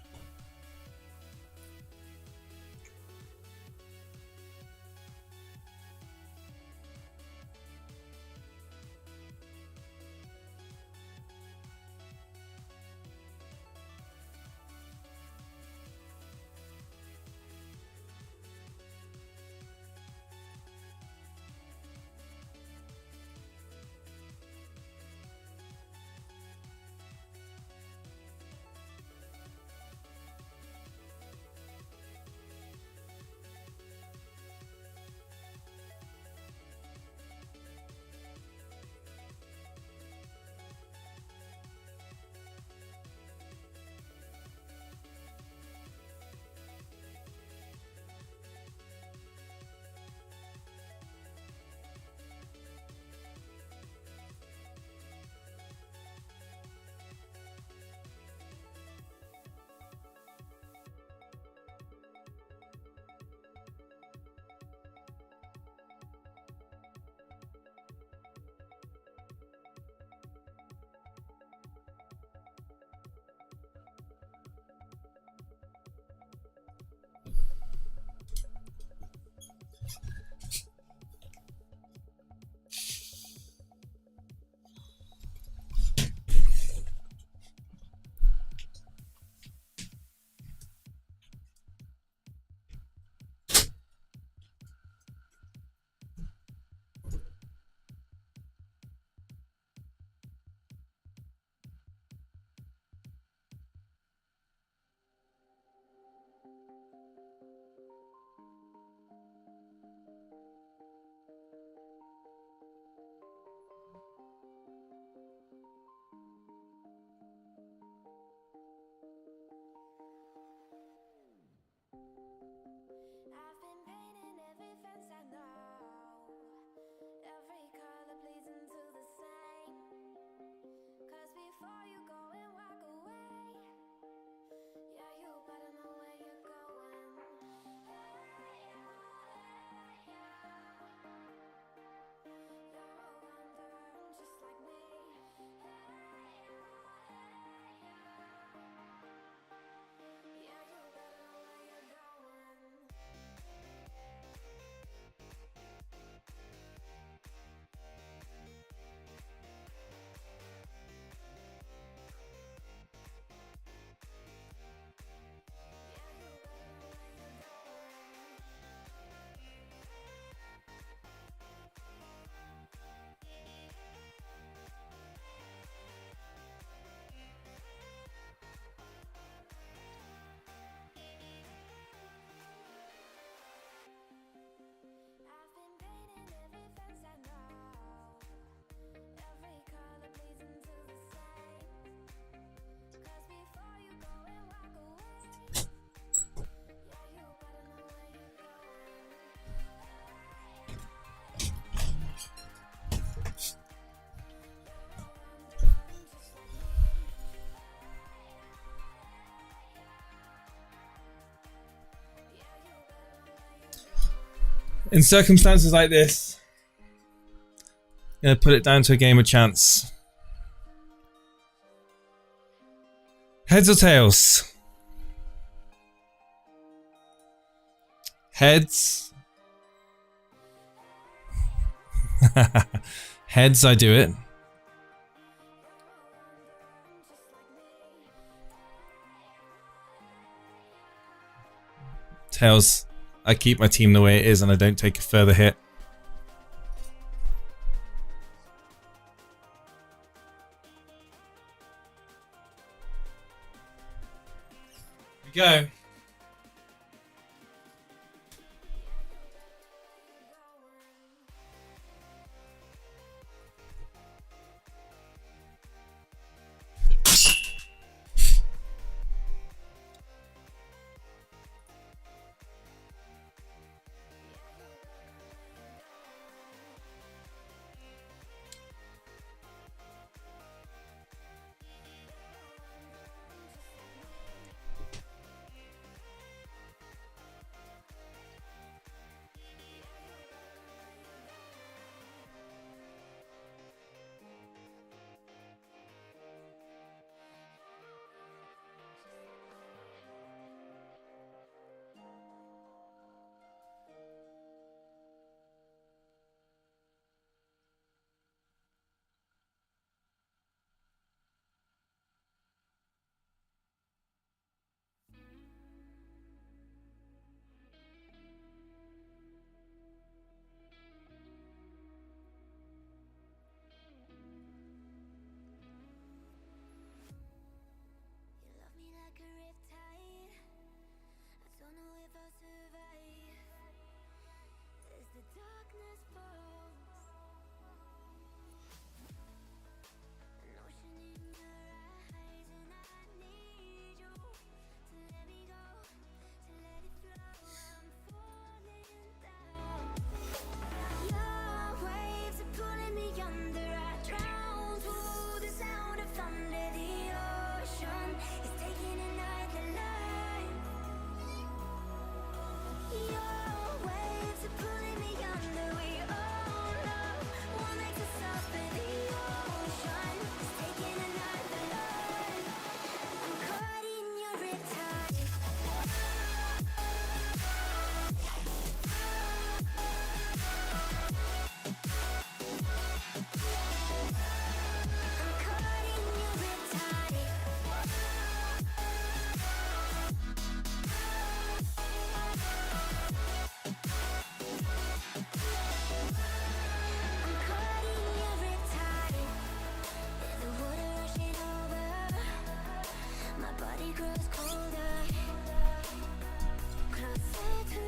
Speaker 2: In circumstances like this, I'm gonna put it down to a game of chance. Heads or tails? Heads. Heads, I do it. Tails, I keep my team the way it is and I don't take a further hit. Here we go.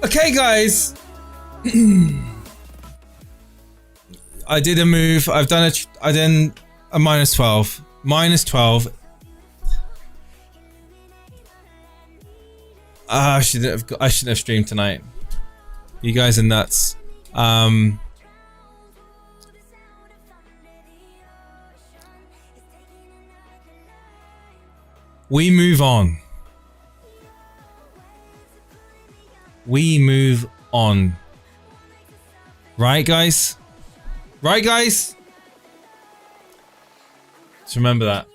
Speaker 2: Okay, guys. I did a move. I done a minus 12. Minus 12. I shouldn't have streamed tonight. You guys are nuts. We move on. We move on. Right, guys? Right, guys? Just remember that.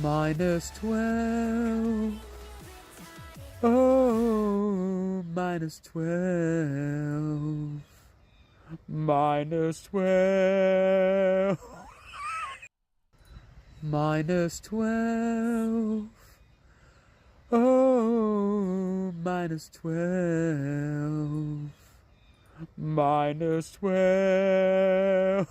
Speaker 3: Minus 12. Oh, minus 12. Minus 12. Minus 12. Oh, minus 12. Minus 12.